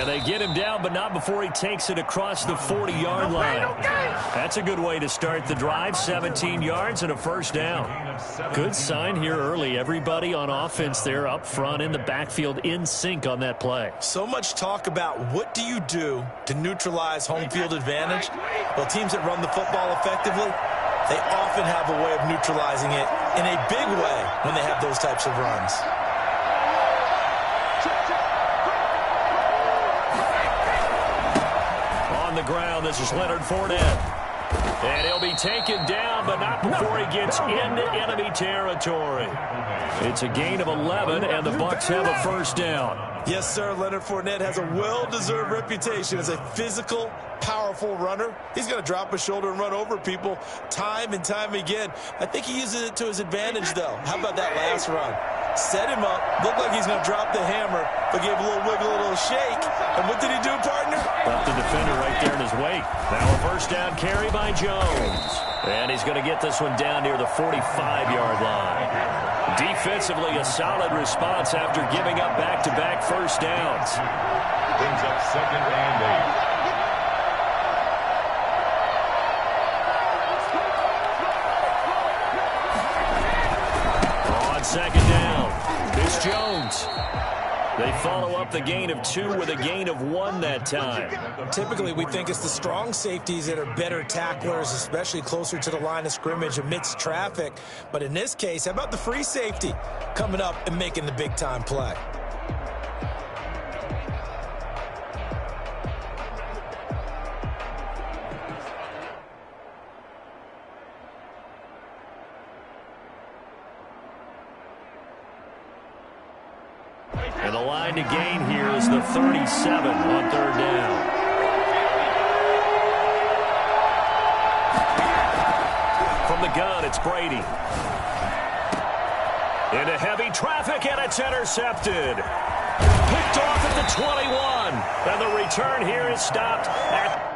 And they get him down, but not before he takes it across the 40-yard line. That's a good way to start the drive. 17 yards and a first down. Good sign here early. Everybody on offense there up front in the backfield in sync on that play. So much talk about what do you do to neutralize home field advantage. Well, teams that run the football effectively, they often have a way of neutralizing it in a big way when they have those types of runs. On the ground, this is Leonard Fournette. And he'll be taken down, but not before he gets into enemy territory. It's a gain of 11, and the Bucs have a first down. Yes, sir. Leonard Fournette has a well-deserved reputation as a physical, powerful runner. He's going to drop his shoulder and run over people time and time again. I think he uses it to his advantage, though. How about that last run? Set him up, looked like he's going to drop the hammer, but gave a little wiggle, a little shake. And what did he do, partner? Left the defender right there in his wake. Now a first down carry by Jones. And he's going to get this one down near the 45-yard line. Defensively, a solid response after giving up back-to-back first downs. Brings up 2nd and 8. On 2nd down, it's Jones. They follow up the gain of 2 with a gain of 1 that time. Typically, we think it's the strong safeties that are better tacklers, especially closer to the line of scrimmage amidst traffic. But in this case, how about the free safety coming up and making the big-time play? And the line to gain here is the 37 on 3rd down. From the gun, it's Brady. Into heavy traffic, and it's intercepted. Picked off at the 21. And the return here is stopped at...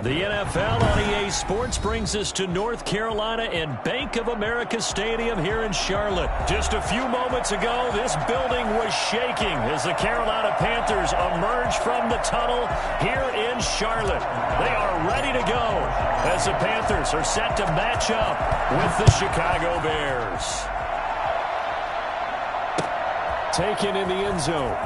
The NFL on EA Sports brings us to North Carolina and Bank of America Stadium here in Charlotte. Just a few moments ago, this building was shaking as the Carolina Panthers emerged from the tunnel here in Charlotte. They are ready to go as the Panthers are set to match up with the Chicago Bears. Taken in the end zone.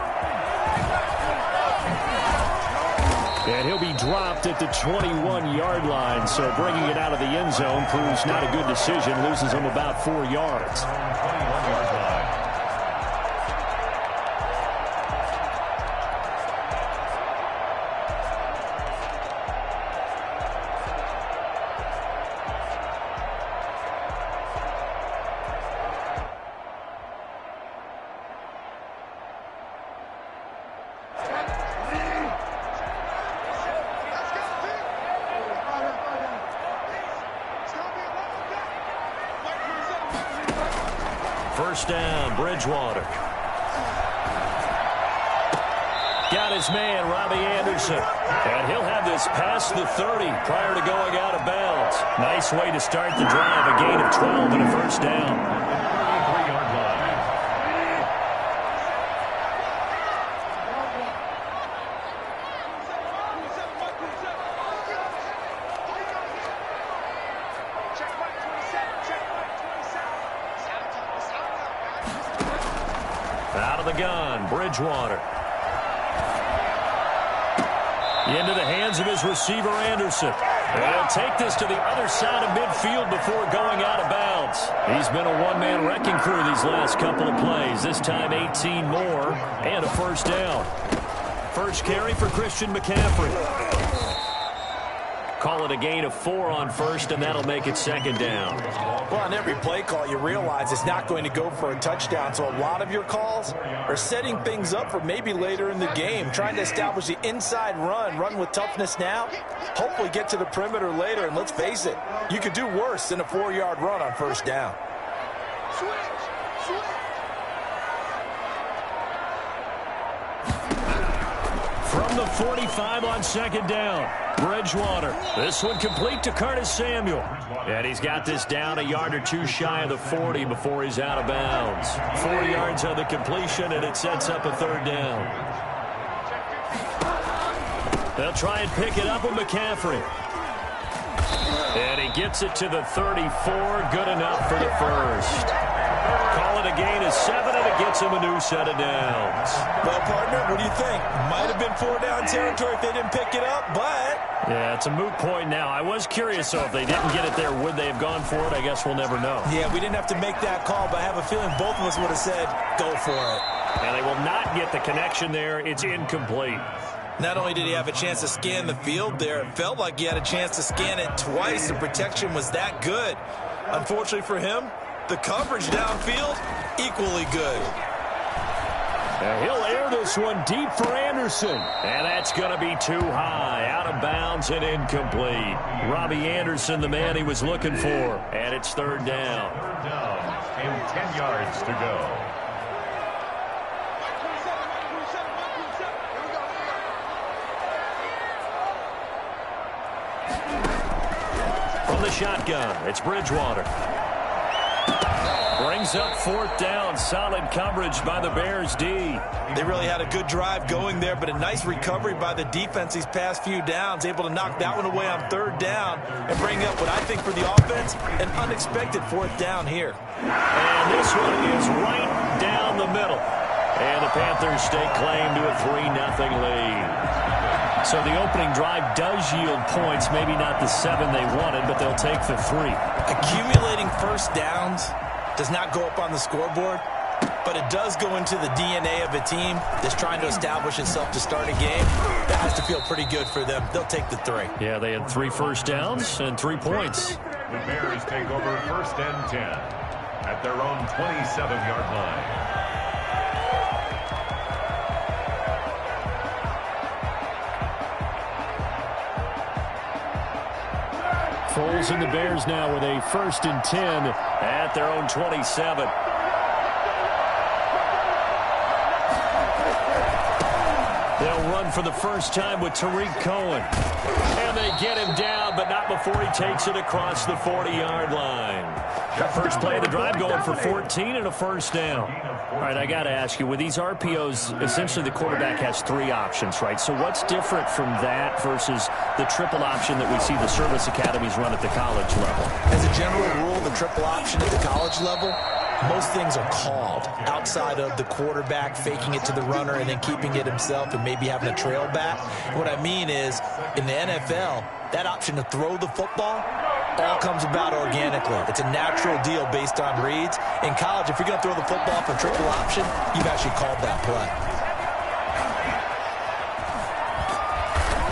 And he'll be dropped at the 21-yard line, so bringing it out of the end zone proves not a good decision. Loses him about 4 yards. First down, Bridgewater. Got his man, Robbie Anderson. And he'll have this past the 30 prior to going out of bounds. Nice way to start the drive. A gain of 12 and a first down. Out of the gun, Bridgewater. Into the hands of his receiver, Anderson. And he'll take this to the other side of midfield before going out of bounds. He's been a one-man wrecking crew these last couple of plays. This time 18 more and a first down. First carry for Christian McCaffrey. Call it a gain of 4 on first, and that'll make it second down. Well, on every play call, you realize it's not going to go for a touchdown. So a lot of your calls are setting things up for maybe later in the game, trying to establish the inside run with toughness now, hopefully get to the perimeter later. And let's face it, you could do worse than a 4-yard run on first down. From the 45 on second down, Bridgewater. This one complete to Curtis Samuel. And he's got this down a yard or two shy of the 40 before he's out of bounds. 4 yards on the completion, and it sets up a third down. They'll try and pick it up with McCaffrey. And he gets it to the 34. Good enough for the first. Call it a gain of 7, and it gets him a new set of downs. Well, partner, what do you think? Might have been 4-down territory if they didn't pick it up, but... Yeah, it's a moot point now. I was curious, so if they didn't get it there, would they have gone for it? I guess we'll never know. Yeah, we didn't have to make that call, but I have a feeling both of us would have said, go for it. And they will not get the connection there. It's incomplete. Not only did he have a chance to scan the field there, it felt like he had a chance to scan it twice. The protection was that good. Unfortunately for him, the coverage downfield, equally good. He'll air this one deep for Anderson. And that's going to be too high. Out of bounds and incomplete. Robbie Anderson, the man he was looking for. And it's third down. Third down and 10 yards to go. From the shotgun, it's Bridgewater. Brings up fourth down. Solid coverage by the Bears D. They really had a good drive going there, but a nice recovery by the defense these past few downs. Able to knock that one away on third down and bring up what I think for the offense, an unexpected fourth down here. And this one is right down the middle. And the Panthers stake claim to a 3-0 lead. So the opening drive does yield points, maybe not the 7 they wanted, but they'll take the 3. Accumulating first downs does not go up on the scoreboard, but it does go into the DNA of a team that's trying to establish itself to start a game. That has to feel pretty good for them. They'll take the 3. Yeah, they had 3 first downs and 3 points. The Bears take over first and 10 at their own 27-yard line. Foles and the Bears now with a first and 10 at their own 27. They'll run for the first time with Tariq Cohen. And they get him down, but not before he takes it across the 40-yard line. That first play of the drive going for 14 and a first down. All right, I got to ask you, with these RPOs, essentially the quarterback has 3 options, right? So what's different from that versus the triple option that we see the service academies run at the college level? As a general rule, the triple option at the college level, most things are called outside of the quarterback faking it to the runner and then keeping it himself and maybe having a trail back. What I mean is, in the NFL, that option to throw the football all comes about organically. It's a natural deal based on reads. In college, if you're going to throw the football for triple option, you've actually called that play.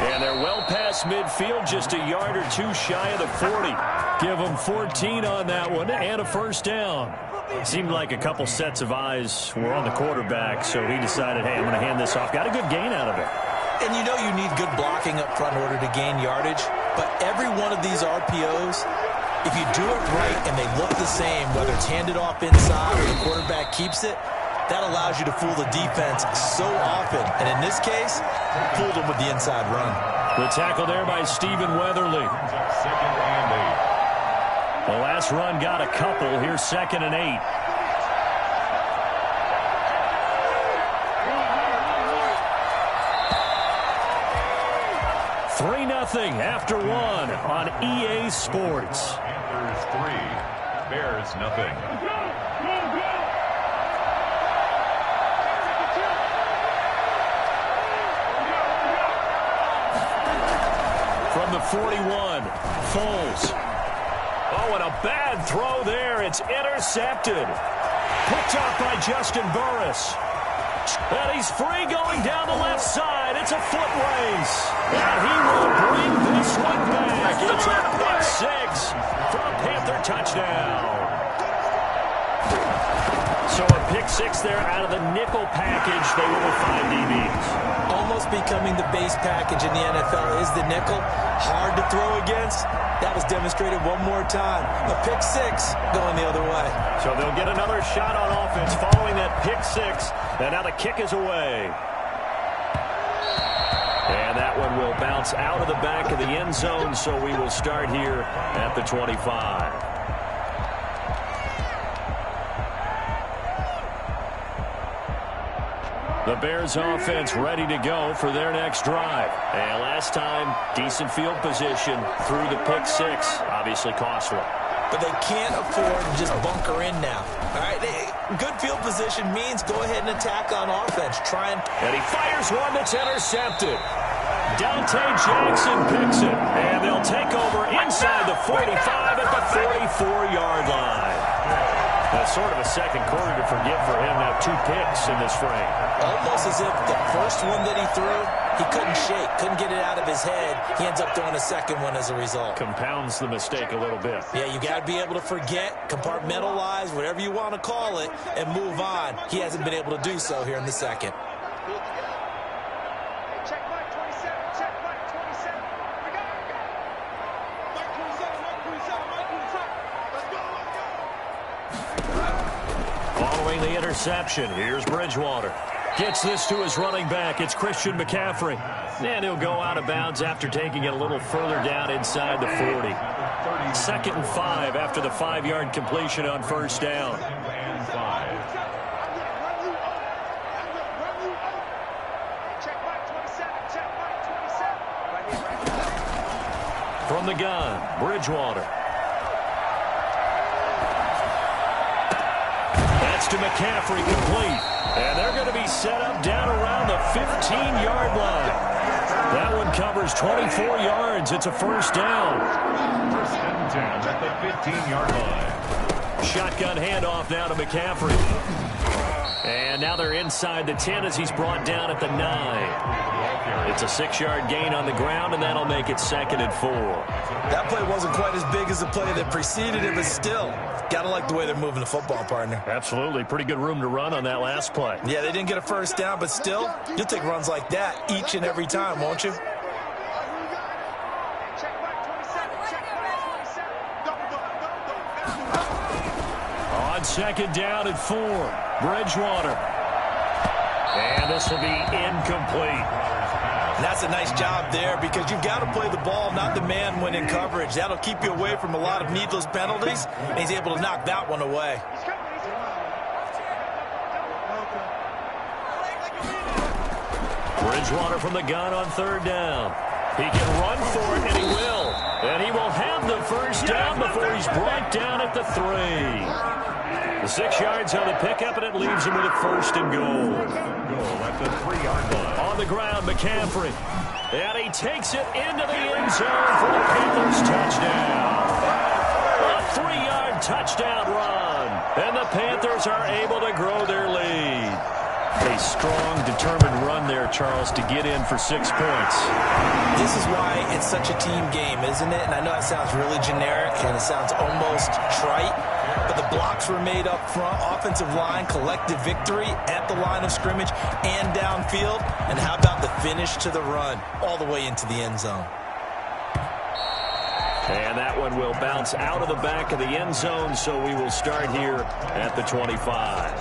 And they're well past midfield, just a yard or 2 shy of the 40. Give them 14 on that one and a first down. It seemed like a couple sets of eyes were on the quarterback, so he decided, hey, I'm going to hand this off. Got a good gain out of it. And you know you need good blocking up front in order to gain yardage. But every one of these RPOs, if you do it right and they look the same, whether it's handed off inside or the quarterback keeps it, that allows you to fool the defense so often. And in this case, fooled them with the inside run. The tackle there by Stephen Weatherly. Second and 8. The last run got a couple. Here's second and 8. After 1 on EA Sports. Panthers 3, Bears nothing. From the 41, Foles. Oh, and a bad throw there. It's intercepted. Picked off by Justin Burris. And he's free going down the left side. side. It's a foot race. And he will bring this one back. It's a pick six for a Panther touchdown. So a pick six there out of the nickel package. They went with 5 DBs. Almost becoming the base package in the NFL is the nickel. Hard to throw against. That was demonstrated one more time. A pick six going the other way. So they'll get another shot on offense following that pick six. And now the kick is away. And that one will bounce out of the back of the end zone. So we will start here at the 25. The Bears offense ready to go for their next drive. And last time, decent field position through the pick six. Obviously costly. But they can't afford to just bunker in now. All right, good field position means go ahead and attack on offense. And he fires one that's intercepted. Dante Jackson picks it. And they'll take over inside the 45 at the 44-yard line. That's sort of a second quarter to forget for him. Now 2 picks in this frame. Almost as if the first one that he threw, he couldn't shake, couldn't get it out of his head. He ends up throwing a second one as a result. Compounds the mistake a little bit. Yeah, you got to be able to forget, compartmentalize, whatever you want to call it, and move on. He hasn't been able to do so here in the second. Following the interception, here's Bridgewater. Gets this to his running back. It's Christian McCaffrey. And he'll go out of bounds after taking it a little further down inside the 40. 2nd and 5 after the 5-yard completion on first down. From the gun, Bridgewater. That's to McCaffrey, complete. And they're going to be set up down around the 15-yard line. That one covers 24 yards. It's a first down. First and 10 at the 15-yard line. Shotgun handoff now to McCaffrey. And now they're inside the 10 as he's brought down at the 9. It's a 6-yard gain on the ground, and that'll make it 2nd and 4. That play wasn't quite as big as the play that preceded it, but still, gotta like the way they're moving the football, partner. Absolutely. Pretty good room to run on that last play. Yeah, they didn't get a first down, but still, you'll take runs like that each and every time, won't you? On 2nd down and 4, Bridgewater. And this will be incomplete. And that's a nice job there because you've got to play the ball, not the man when in coverage. That'll keep you away from a lot of needless penalties, and he's able to knock that one away. Bridgewater from the gun on 3rd down. He can run for it, and he will. And he will have the first down before he's brought down at the 3. The 6 yards on the pickup, and it leaves him with a 1st and goal. Goal at the 3-yard line. On the ground, McCaffrey. And he takes it into the end zone for the Panthers touchdown. A 3-yard touchdown run. And the Panthers are able to grow their lead. A strong, determined run there, Charles, to get in for 6 points. This is why it's such a team game, isn't it? And I know it sounds really generic and it sounds almost trite, but the blocks were made up front, offensive line, collective victory at the line of scrimmage and downfield. And how about the finish to the run all the way into the end zone? And that one will bounce out of the back of the end zone, so we will start here at the 25.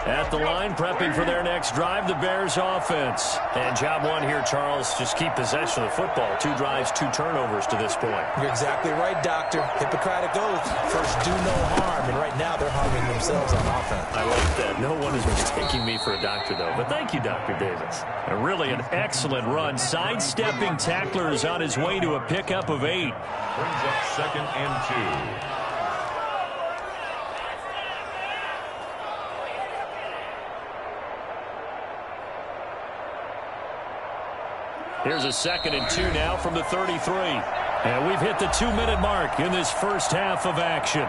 At the line, prepping for their next drive, the Bears offense. And job one here, Charles, just keep possession of the football. 2 drives, 2 turnovers to this point. You're exactly right, Doctor. Hippocratic oath. First, do no harm. And right now, they're harming themselves on offense. I like that. No one is mistaking me for a doctor, though. But thank you, Dr. Davis. And really an excellent run. Sidestepping tacklers on his way to a pickup of 8. Brings up 2nd and 2. Here's a 2nd and 2 now from the 33. And we've hit the 2-minute mark in this first half of action.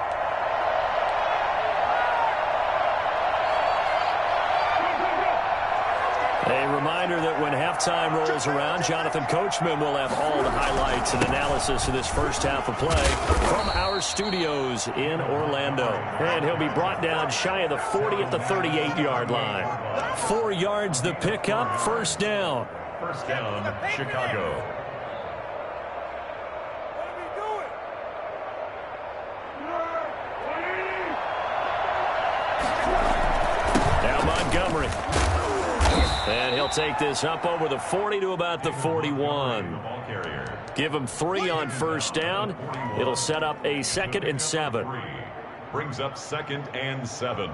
A reminder that when halftime rolls around, Jonathan Coachman will have all the highlights and analysis of this first half of play from our studios in Orlando. And he'll be brought down shy of the 40 at the 38-yard line. 4 yards the pickup, first down. First down, Chicago. Now Montgomery. And he'll take this up over the 40 to about the 41. Give him 3 on first down. It'll set up a 2nd and 7. Brings up 2nd and 7.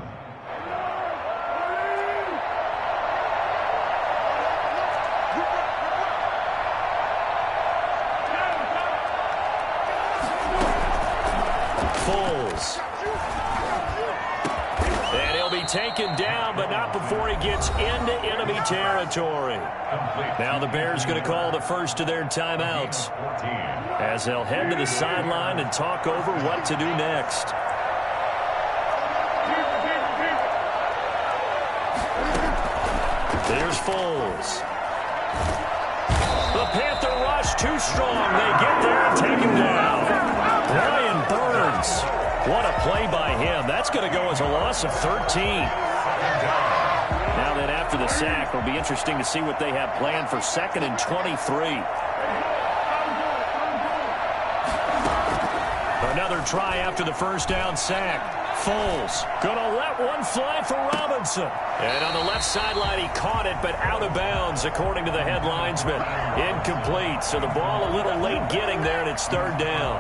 Foles. And he'll be taken down, but not before he gets into enemy territory. Now the Bears going to call the first of their timeouts as they'll head to the sideline and talk over what to do next. There's Foles. The Panther rush too strong. They get there and take him down. Brian Burns. What a play by him. That's going to go as a loss of 13. Now then, after the sack, it'll be interesting to see what they have planned for 2nd and 23. Another try after the first down sack. Foles going to let one fly for Robinson. And on the left sideline, he caught it, but out of bounds, according to the head linesman. Incomplete, so the ball a little late getting there, and it's 3rd down.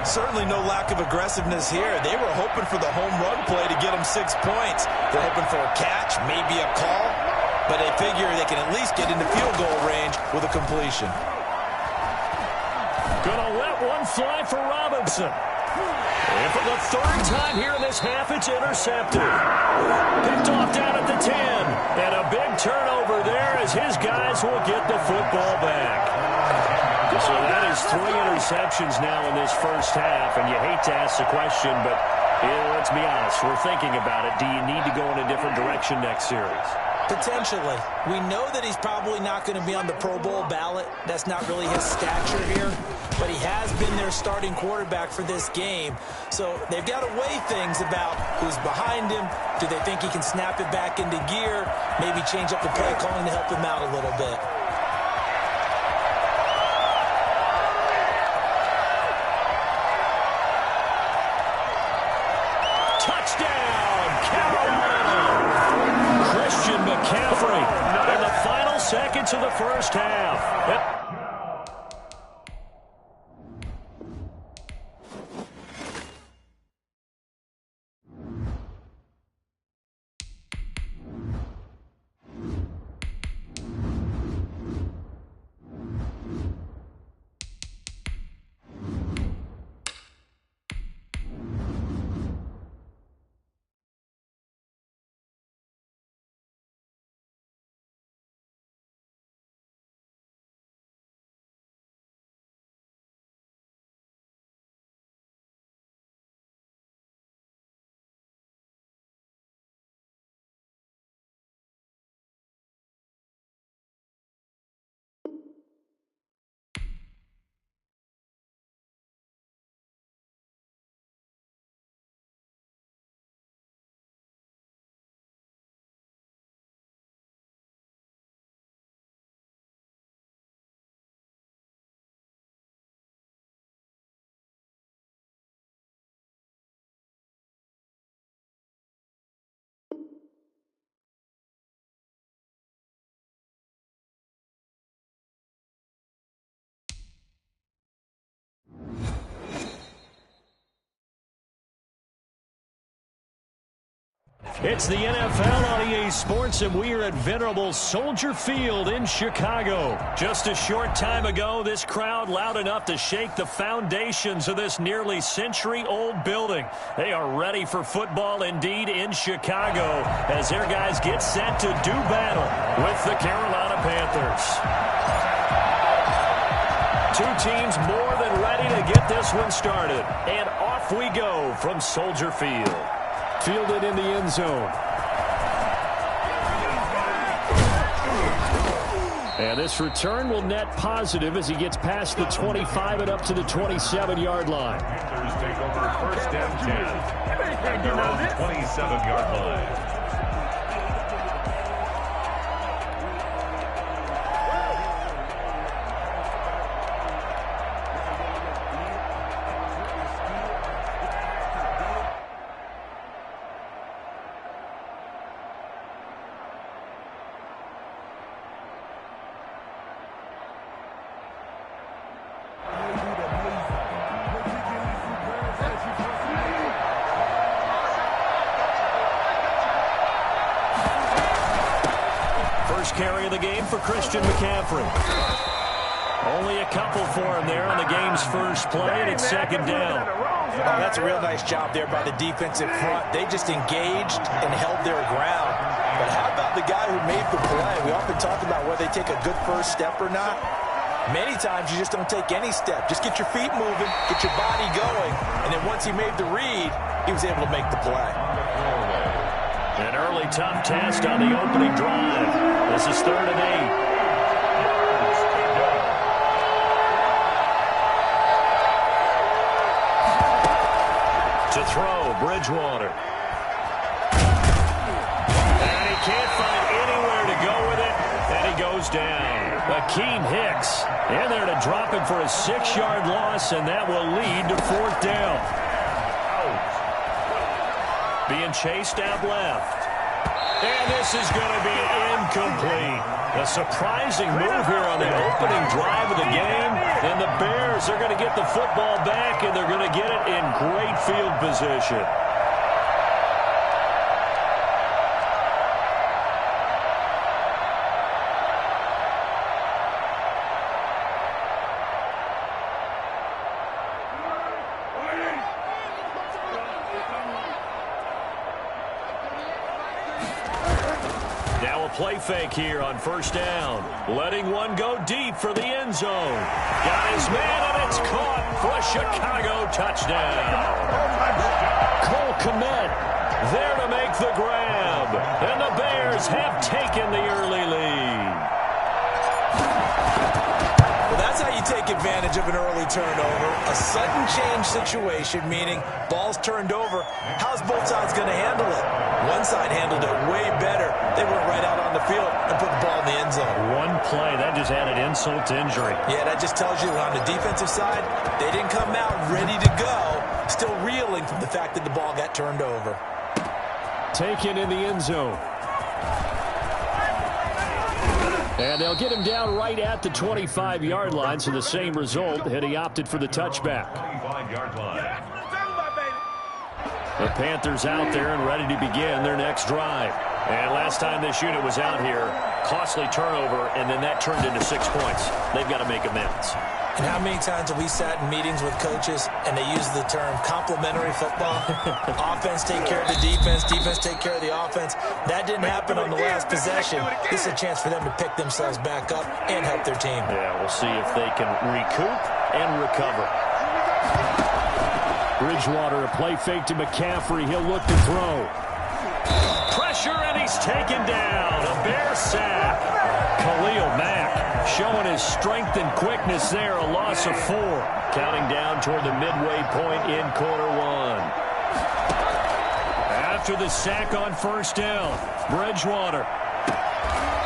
Certainly no lack of aggressiveness here. They were hoping for the home run play to get them 6 points. They're hoping for a catch, maybe a call, but they figure they can at least get into field goal range with a completion. Gonna let one fly for Robinson. And for the 3rd time here in this half, it's intercepted. Picked off down at the 10. And a big turnover there as his guys will get the football back. So that is 3 interceptions now in this first half. And you hate to ask the question, but let's be honest, we're thinking about it. Do you need to go in a different direction next series? Potentially. We know that he's probably not going to be on the Pro Bowl ballot. That's not really his stature here. But he has been their starting quarterback for this game. So they've got to weigh things about who's behind him. Do they think he can snap it back into gear? Maybe change up the play calling to help him out a little bit. Touchdown, Carolina! Christian McCaffrey in the final seconds of the first half. Yep. It's the NFL on EA Sports, and we are at venerable Soldier Field in Chicago. Just a short time ago, this crowd loud enough to shake the foundations of this nearly century-old building. They are ready for football indeed in Chicago as their guys get set to do battle with the Carolina Panthers. Two teams more than ready to get this one started. And off we go from Soldier Field. Fielded in the end zone. And this return will net positive as he gets past the 25 and up to the 27-yard line. Panthers take over first and 10 at their own 27-yard line. Carry of the game for Christian McCaffrey. Only a couple for him there on the game's first play, and it's second down. Oh, that's a real nice job there by the defensive front. They just engaged and held their ground. But how about the guy who made the play? We often talk about whether they take a good first step or not. Many times you just don't take any step. Just get your feet moving, get your body going, and then once he made the read, he was able to make the play. An early tough test on the opening drive. This is 3rd and 8. To throw, Bridgewater. And he can't find anywhere to go with it, and he goes down. Akeem Hicks in there to drop him for a 6-yard loss, and that will lead to 4th down. Being chased out left. And this is going to be incomplete. A surprising move here on the opening drive of the game. And the Bears are going to get the football back, and they're going to get it in great field position. Play fake here on 1st down. Letting one go deep for the end zone. Got his man, and it's caught for a Chicago touchdown. Cole Kmet there to make the grab. And the Bears have taken the early lead. Well, that's how you take advantage of an early turnover. A sudden change situation, meaning ball's turned over. How's both sides going to handle it? One side handled it way better. They went right out on the field and put the ball in the end zone. One play, that just added insult to injury. Yeah, that just tells you on the defensive side, they didn't come out ready to go, still reeling from the fact that the ball got turned over. Taken in the end zone. And they'll get him down right at the 25-yard line, so the same result, had he opted for the touchback. 25-yard line. The Panthers out there and ready to begin their next drive. And last time this unit was out here, costly turnover, and then that turned into 6 points. They've got to make amends. And how many times have we sat in meetings with coaches and they use the term complementary football? Offense take care of the defense, defense take care of the offense. That didn't happen on the last possession. This is a chance for them to pick themselves back up and help their team. Yeah, we'll see if they can recoup and recover. Bridgewater, a play fake to McCaffrey. He'll look to throw. Pressure, and he's taken down. A Bear sack. Khalil Mack showing his strength and quickness there. A loss of 4. Counting down toward the midway point in quarter 1. After the sack on 1st down, Bridgewater.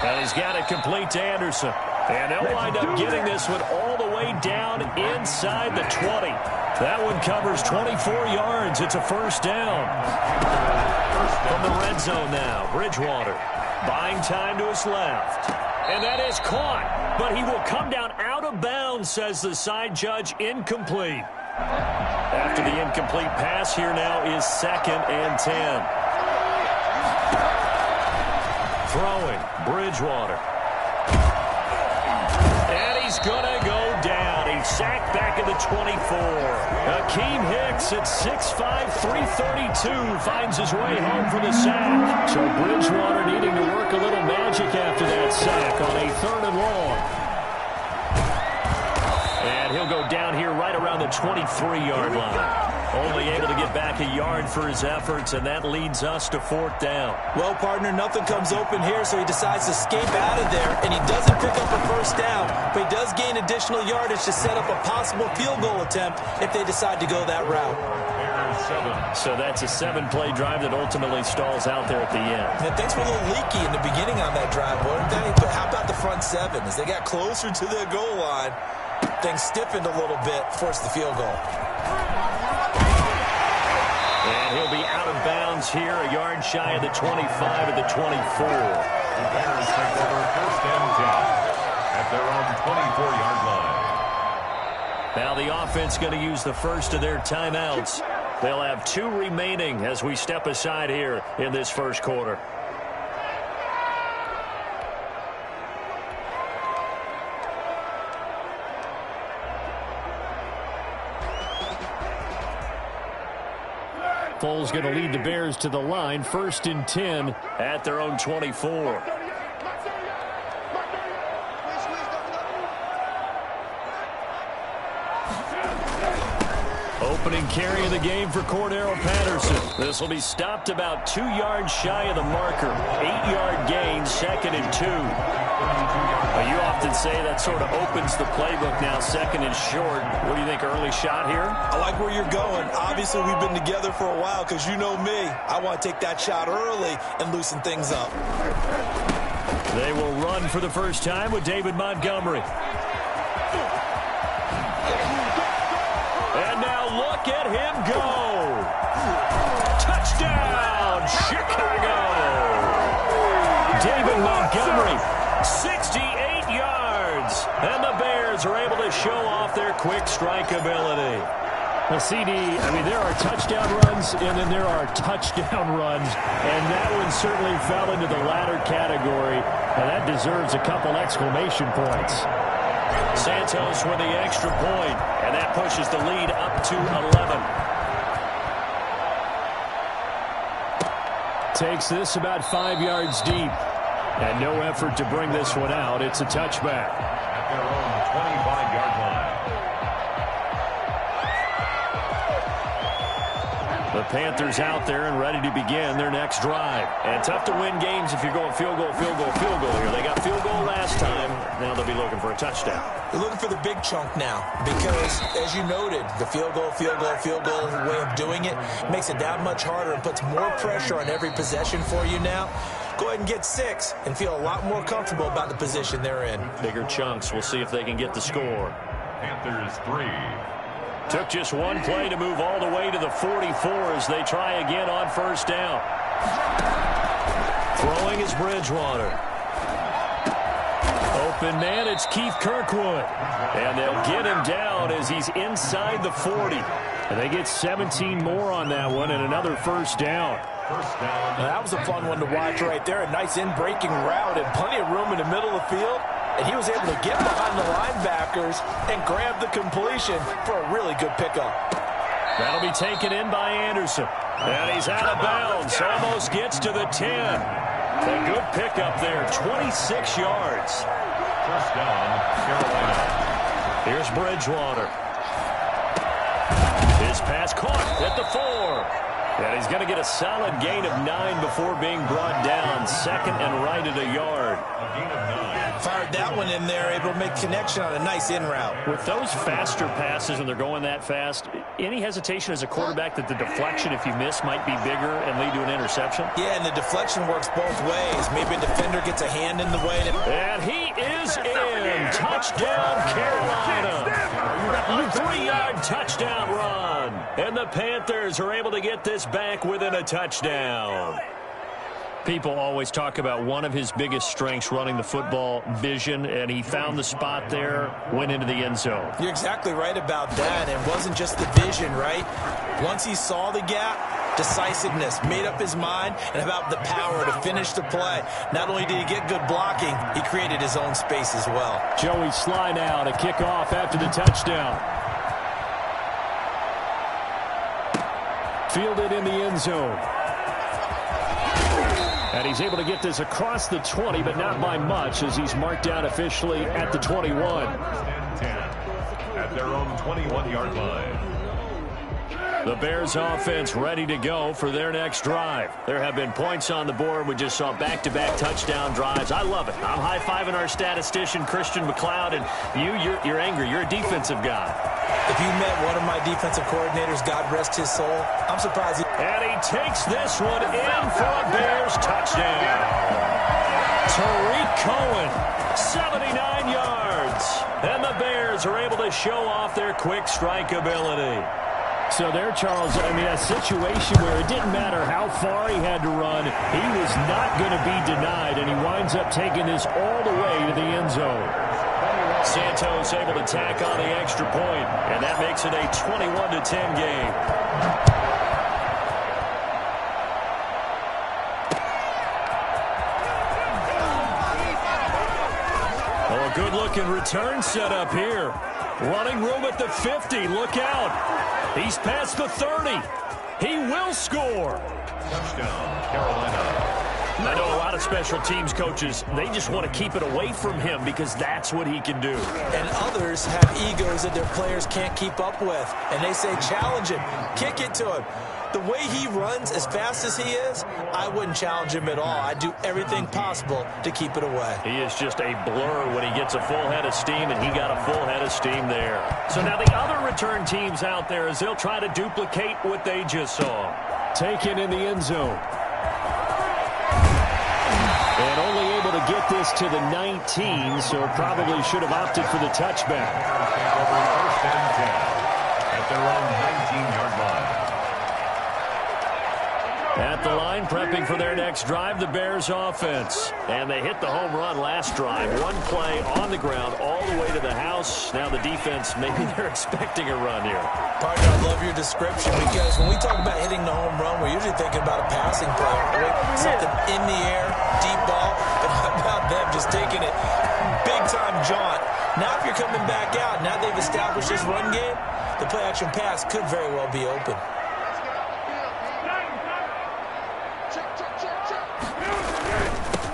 And he's got it complete to Anderson. And they'll wind up getting this one all the way down inside the 20. That one covers 24 yards. It's a 1st down. From the red zone now, Bridgewater buying time to his left. And that is caught, but he will come down out of bounds, says the side judge. Incomplete. After the incomplete pass, here now is 2nd and 10. Throwing, Bridgewater. And he's going to go down. He's sacked back at the 24. Akeem Hicks at 6'5", 332 finds his way home for the sack. So Bridgewater needing to work a little magic after that sack on a 3rd and long. And he'll go down here right around the 23-yard line. Only able to get back a yard for his efforts, and that leads us to 4th down. Well, partner, nothing comes open here, so he decides to escape out of there, and he doesn't pick up a first down, but he does gain additional yardage to set up a possible field goal attempt if they decide to go that route. So that's a 7-play drive that ultimately stalls out there at the end. And things were a little leaky in the beginning on that drive, weren't they? But how about the front 7? As they got closer to their goal line, things stiffened a little bit, forced the field goal. And he'll be out of bounds here, a yard shy of the 25 of the 24. The Bears take over 1st and 10 at their own 24-yard line. Now the offense going to use the first of their timeouts. They'll have 2 remaining as we step aside here in this first quarter. Foles going to lead the Bears to the line. 1st and 10 at their own 24. Opening carry of the game for Cordero Patterson. This will be stopped about 2 yards shy of the marker. 8-yard gain, 2nd and 2. You often say that sort of opens the playbook now, 2nd and short. What do you think, early shot here? I like where you're going. Obviously, we've been together for a while because you know me. I want to take that shot early and loosen things up. They will run for the first time with David Montgomery. And now look at him go. Touchdown, Chicago. David Montgomery, 68 yards. And the Bears are able to show off their quick strike ability. Well, CD, I mean, there are touchdown runs, and then there are touchdown runs. And that one certainly fell into the latter category. And that deserves a couple exclamation points. Santos with the extra point, and that pushes the lead up to 11. Takes this about 5 yards deep, and no effort to bring this one out. It's a touchback. At their own 25-yard line. The Panthers out there and ready to begin their next drive. And tough to win games if you're going field goal, field goal, field goal here. They got field goal last time. Now they'll be looking for a touchdown. They're looking for the big chunk now because, as you noted, the field goal way of doing it makes it that much harder and puts more pressure on every possession for you now. Go ahead and get 6 and feel a lot more comfortable about the position they're in. Bigger chunks. We'll see if they can get the score. Panthers 3. Took just one play to move all the way to the 44 as they try again on first down. Throwing is Bridgewater. Open man, it's Keith Kirkwood. And they'll get him down as he's inside the 40. And they get 17 more on that one and another first down. Now, that was a fun one to watch right there. A nice in-breaking route and plenty of room in the middle of the field. And he was able to get behind the linebackers and grab the completion for a really good pickup. That'll be taken in by Anderson. And he's out of bounds. Almost gets to the 10. A good pickup there. 26 yards. First down, Carolina. Here's Bridgewater. His pass caught at the 4. And he's going to get a solid gain of 9 before being brought down. 2nd and right at a yard. A gain of 9. Fired that one in there, able to make connection on a nice in route. With those faster passes, when they're going that fast, any hesitation as a quarterback that the deflection, if you miss, might be bigger and lead to an interception? Yeah, and the deflection works both ways. Maybe a defender gets a hand in the way. And he is in. Touchdown, Carolina. 3-yard touchdown run. And the Panthers are able to get this back within a touchdown. People always talk about one of his biggest strengths running the football, vision, and he found the spot there, went into the end zone. You're exactly right about that. It wasn't just the vision, right? Once he saw the gap, decisiveness, made up his mind, and about the power to finish the play. Not only did he get good blocking, he created his own space as well. Joey Sly now to kick off after the touchdown. Fielded in the end zone. And he's able to get this across the 20, but not by much, as he's marked down officially at the 21. At at their own 21-yard line. The Bears offense ready to go for their next drive. There have been points on the board. We just saw back-to-back touchdown drives. I love it. I'm high-fiving our statistician, Christian McLeod, and you're angry. You're a defensive guy. If you met one of my defensive coordinators, God rest his soul, I'm surprised. And he takes this one in for a Bears touchdown. Tariq Cohen, 79 yards. And the Bears are able to show off their quick strike ability. So there, Charles, I mean, a situation where it didn't matter how far he had to run, he was not going to be denied, and he winds up taking this all the way to the end zone. Santos able to tack on the extra point, and that makes it a 21-10 game. Oh, a good-looking return set up here. Running room at the 50. Look out. He's past the 30. He will score. Touchdown, Carolina. I know a lot of special teams coaches, they just want to keep it away from him because that's what he can do. And others have egos that their players can't keep up with. And they say, challenge him, kick it to him. The way he runs, as fast as he is, I wouldn't challenge him at all. I'd do everything possible to keep it away. He is just a blur when he gets a full head of steam, and he got a full head of steam there. So now the other return teams out there, as they'll try to duplicate what they just saw. Taken in the end zone. And only able to get this to the 19, so probably should have opted for the touchback. First and 10 at their own 19-yard line. At the line, prepping for their next drive, the Bears offense. And they hit the home run last drive. One play on the ground all the way to the house. Now the defense, maybe they're expecting a run here. Partner, I love your description because when we talk about hitting the home run, we're usually thinking about a passing play. Right? Something in the air, deep ball. But how about them just taking it big-time jaunt? Now if you're coming back out, now they've established this run game, the play-action pass could very well be open.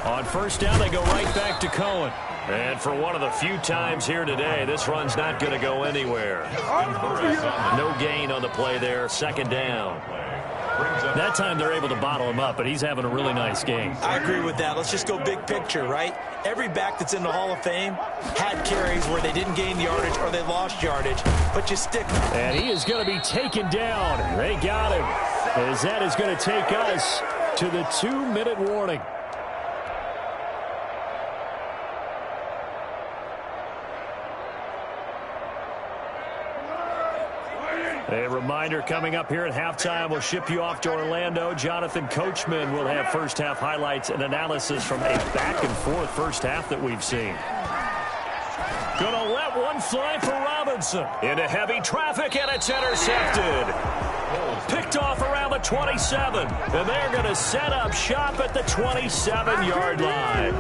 On first down, they go right back to Cohen. And for one of the few times here today, this run's not going to go anywhere. No gain on the play there. Second down. That time they're able to bottle him up, but he's having a really nice game. I agree with that. Let's just go big picture, right? Every back that's in the Hall of Fame had carries where they didn't gain yardage or they lost yardage, but you stick. And he is going to be taken down. They got him. As that is going to take us to the 2-minute warning. A reminder coming up here at halftime, we'll ship you off to Orlando. Jonathan Coachman will have first-half highlights and analysis from a back-and-forth first half that we've seen. Gonna let one fly for Robinson. Into heavy traffic, and it's intercepted. Picked off around the 27. And they're going to set up shop at the 27-yard line.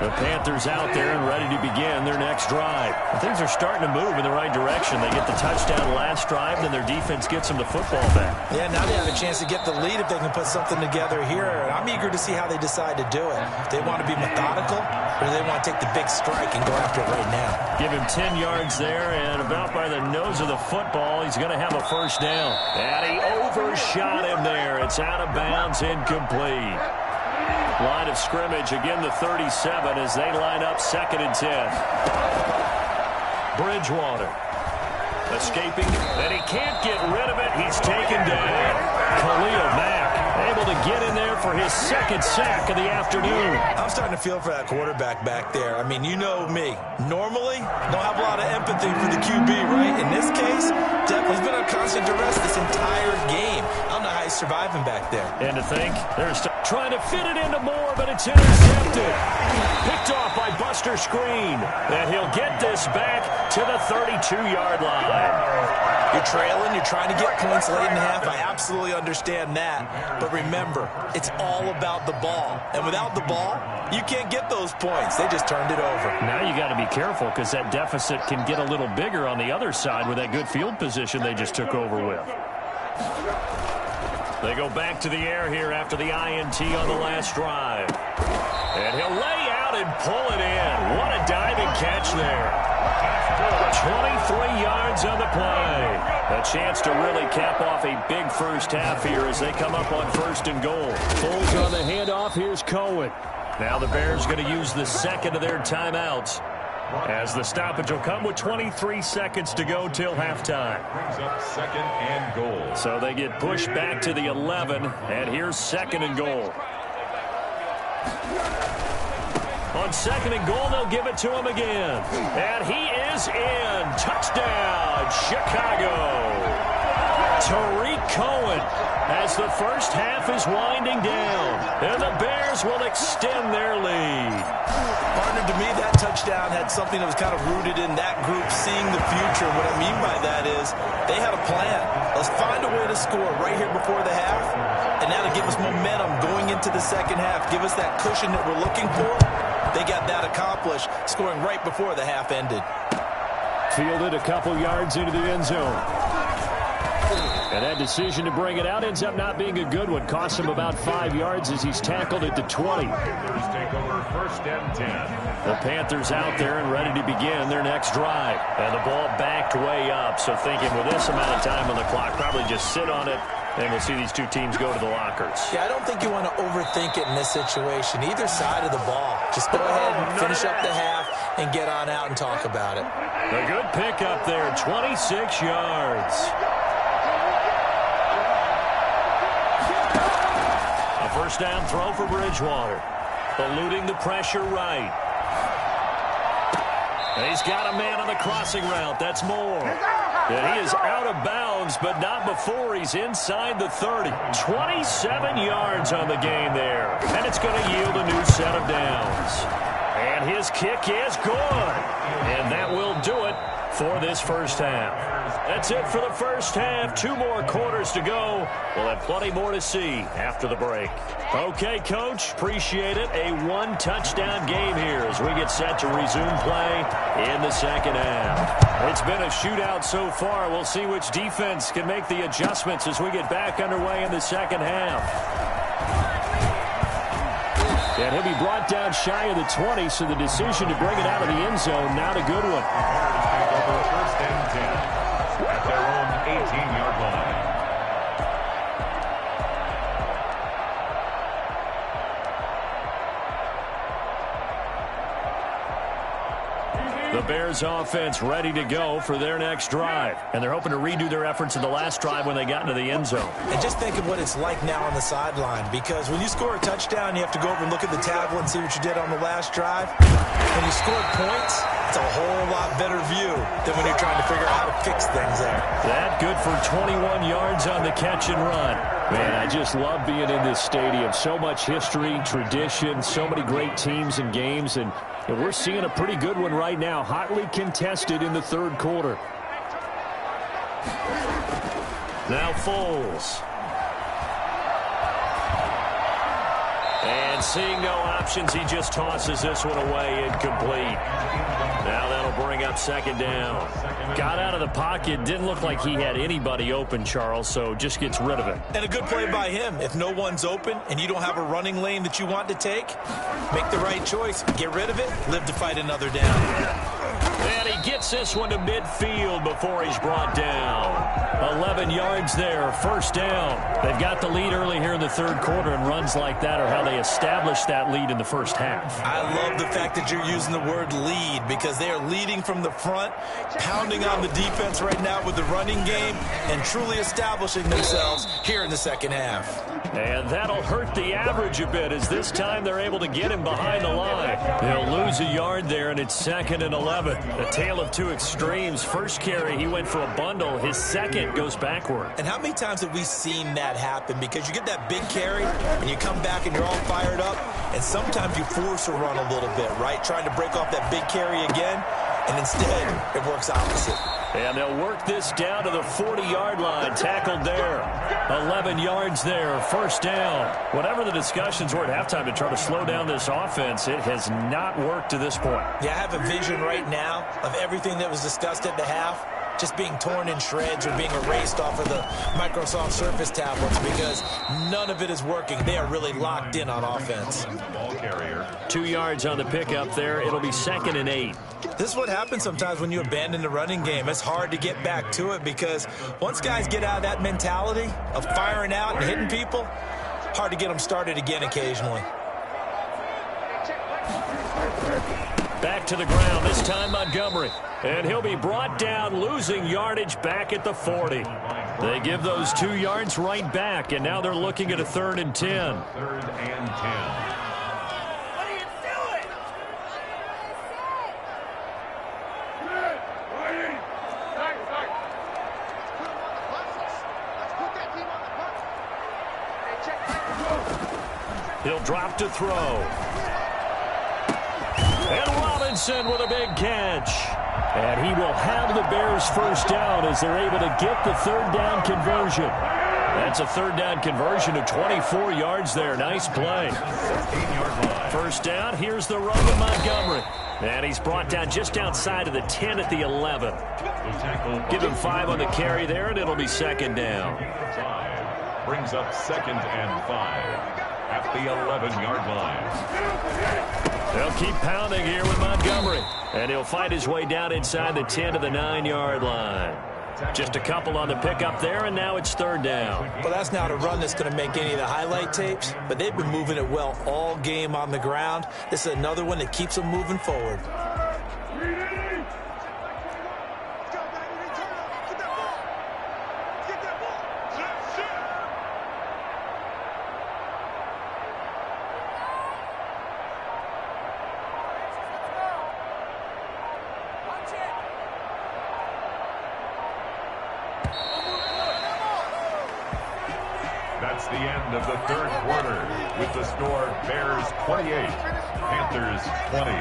The Panthers out there and ready to begin their next drive. Things are starting to move in the right direction. They get the touchdown last drive, then their defense gets them the football back. Yeah, now they have a chance to get the lead if they can put something together here. And I'm eager to see how they decide to do it. Do they want to be methodical, or do they want to take the big strike and go after it right now? Give him 10 yards there, and about by the nose of the football, he's going to have a first down. And he overshot him there. It's out of bounds, incomplete. Line of scrimmage, again the 37 as they line up 2nd and 10. Bridgewater escaping, and he can't get rid of it. He's taken down. Khalil Mack able to get in there for his 2nd sack of the afternoon. I'm starting to feel for that quarterback back there. I mean, you know me. Normally, don't have a lot of empathy for the QB, right? In this case, definitely he's been on constant duress this entire game. I don't know how he's surviving back there. And to think, they're trying to fit it into Moore, but it's intercepted. Picked off by Buster Screen. And he'll get this back to the 32-yard line. You're trailing, you're trying to get points late in the half. I absolutely understand that. But remember, it's all about the ball. And without the ball, you can't get those points. They just turned it over. Now you got to be careful because that deficit can get a little bigger on the other side with that good field position they just took over with. They go back to the air here after the INT on the last drive. And he'll lay out and pull it in. What a diving catch there. 23 yards on the play. A chance to really cap off a big first half here as they come up on 1st and goal. Foles on the handoff. Here's Cohen. Now the Bears going to use the second of their timeouts, as the stoppage will come with 23 seconds to go till halftime. Brings up 2nd and goal. So they get pushed back to the 11, and here's 2nd and goal. On 2nd and goal, they'll give it to him again. And he is in. Touchdown, Chicago. Tariq Cohen, as the first half is winding down, and the Bears will extend their lead. Partner, to me, that touchdown had something that was kind of rooted in that group seeing the future. What I mean by that is they had a plan. Let's find a way to score right here before the half, and that'll give us momentum going into the second half, give us that cushion that we're looking for. They got that accomplished, scoring right before the half ended. Fielded a couple yards into the end zone. And that decision to bring it out ends up not being a good one. Costs him about 5 yards as he's tackled at the 20. Panthers take over 1st and 10. The Panthers out there and ready to begin their next drive. And the ball backed way up. So thinking with this amount of time on the clock, probably just sit on it. And we'll see these two teams go to the lockers. Yeah, I don't think you want to overthink it in this situation. Either side of the ball. Just go ahead and finish up the half and get on out and talk about it. A good pickup there, 26 yards. A first down throw for Bridgewater. Eluding the pressure right. And he's got a man on the crossing route. That's Moore. And he is out of bounds, but not before he's inside the 30. 27 yards on the game there. And it's going to yield a new set of downs. And his kick is good. And that will do it for this first half. That's it for the first half. 2 more quarters to go. We'll have plenty more to see after the break. Okay, Coach, appreciate it. A 1-touchdown game here as we get set to resume play in the second half. It's been a shootout so far. We'll see which defense can make the adjustments as we get back underway in the second half. And he'll be brought down shy of the 20, so the decision to bring it out of the end zone, not a good one. Take over 1st and 10 at their own 18-yard line. The Bears offense ready to go for their next drive. And they're hoping to redo their efforts in the last drive when they got into the end zone. And just think of what it's like now on the sideline, because when you score a touchdown, you have to go over and look at the tablet and see what you did on the last drive. When you scored points, it's a whole lot better view than when you're trying to figure out how to fix things there. That good for 21 yards on the catch and run. Man, I just love being in this stadium. So much history, tradition, so many great teams and games, and we're seeing a pretty good one right now, hotly contested in the third quarter. Now Foles. And seeing no options, he just tosses this one away, incomplete. Now that'll bring up second down. Got out of the pocket, didn't look like he had anybody open, Charles, so just gets rid of it. And a good play by him. If no one's open and you don't have a running lane that you want to take, make the right choice. Get rid of it, live to fight another down. And he gets this one to midfield before he's brought down. 11 yards there, first down. They've got the lead early here in the third quarter, and runs like that are how they established that lead in the first half. I love the fact that you're using the word lead, because they are leading from the front, pounding on the defense right now with the running game, and truly establishing themselves here in the second half. And that'll hurt the average a bit, as this time they're able to get him behind the line. They'll lose a yard there, and it's 2nd and 11. A tale of two extremes. First carry, he went for a bundle. His second goes backward. And how many times have we seen that happen? Because you get that big carry, and you come back and you're all fired up, and sometimes you force a run a little bit, right? Trying to break off that big carry again, and instead it works opposite. And they'll work this down to the 40-yard line. Tackled there. 11 yards there. First down. Whatever the discussions were at halftime to try to slow down this offense, it has not worked to this point. Yeah, I have a vision right now of everything that was discussed at the half just being torn in shreds or being erased off of the Microsoft Surface tablets, because none of it is working. They are really locked in on offense. Ball carrier. 2 yards on the pickup there. It'll be 2nd and 8. This is what happens sometimes when you abandon the running game. It's hard to get back to it because once guys get out of that mentality of firing out and hitting people, hard to get them started again occasionally. Back to the ground, this time Montgomery. And he'll be brought down, losing yardage back at the 40. They give those 2 yards right back, and now they're looking at a 3rd and 10. 3rd and 10. He'll drop to throw. And Robinson with a big catch. And he will have the Bears first down as they're able to get the 3rd down conversion. That's a 3rd down conversion of 24 yards there. Nice play. First down, here's the run with Montgomery. And he's brought down just outside of the 10 at the 11. Give him 5 on the carry there, and it'll be 2nd down. Brings up 2nd and 5. At the 11-yard line. They'll keep pounding here with Montgomery. And he'll fight his way down inside the 10 to the 9-yard line. Just a couple on the pickup there, and now it's 3rd down. Well, that's not a run that's going to make any of the highlight tapes, but they've been moving it well all game on the ground. This is another one that keeps them moving forward. That's the end of the 3rd quarter with the score Bears 28, Panthers 20.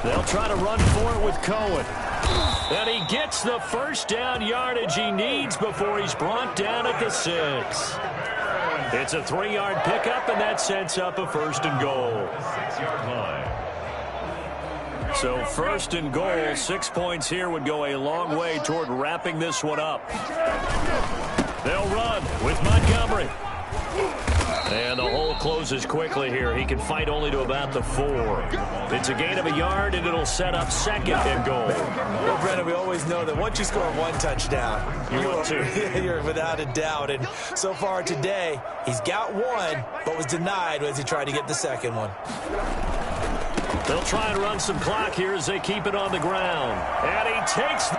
They'll try to run for it with Cohen. And he gets the first down yardage he needs before he's brought down at the 6. It's a 3-yard pickup, and that sets up a 1st and goal. 6-yard line. So 1st and goal, 6 points here would go a long way toward wrapping this one up. They'll run with Montgomery. And the hole closes quickly here. He can fight only to about the 4. It's a gain of a yard, and it'll set up 2nd and goal. Well, Brennan, we always know that once you score 1 touchdown, you're without a doubt. And so far today, he's got 1, but was denied as he tried to get the 2nd one. They'll try and run some clock here as they keep it on the ground. And he takes...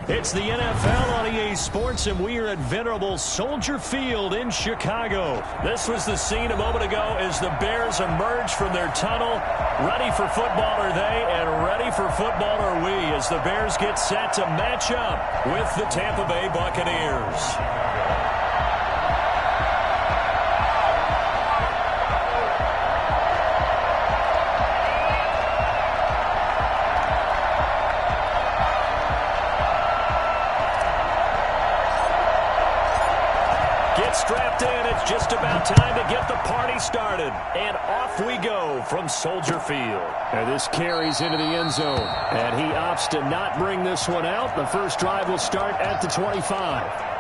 It's the NFL on EA Sports, and we are at venerable Soldier Field in Chicago. This was the scene a moment ago as the Bears emerged from their tunnel. Ready for football are they, and ready for football are we, as the Bears get set to match up with the Tampa Bay Buccaneers. Strapped in, it's just about time to get the party started. And off we go from Soldier Field. And this carries into the end zone. And he opts to not bring this one out. The first drive will start at the 25.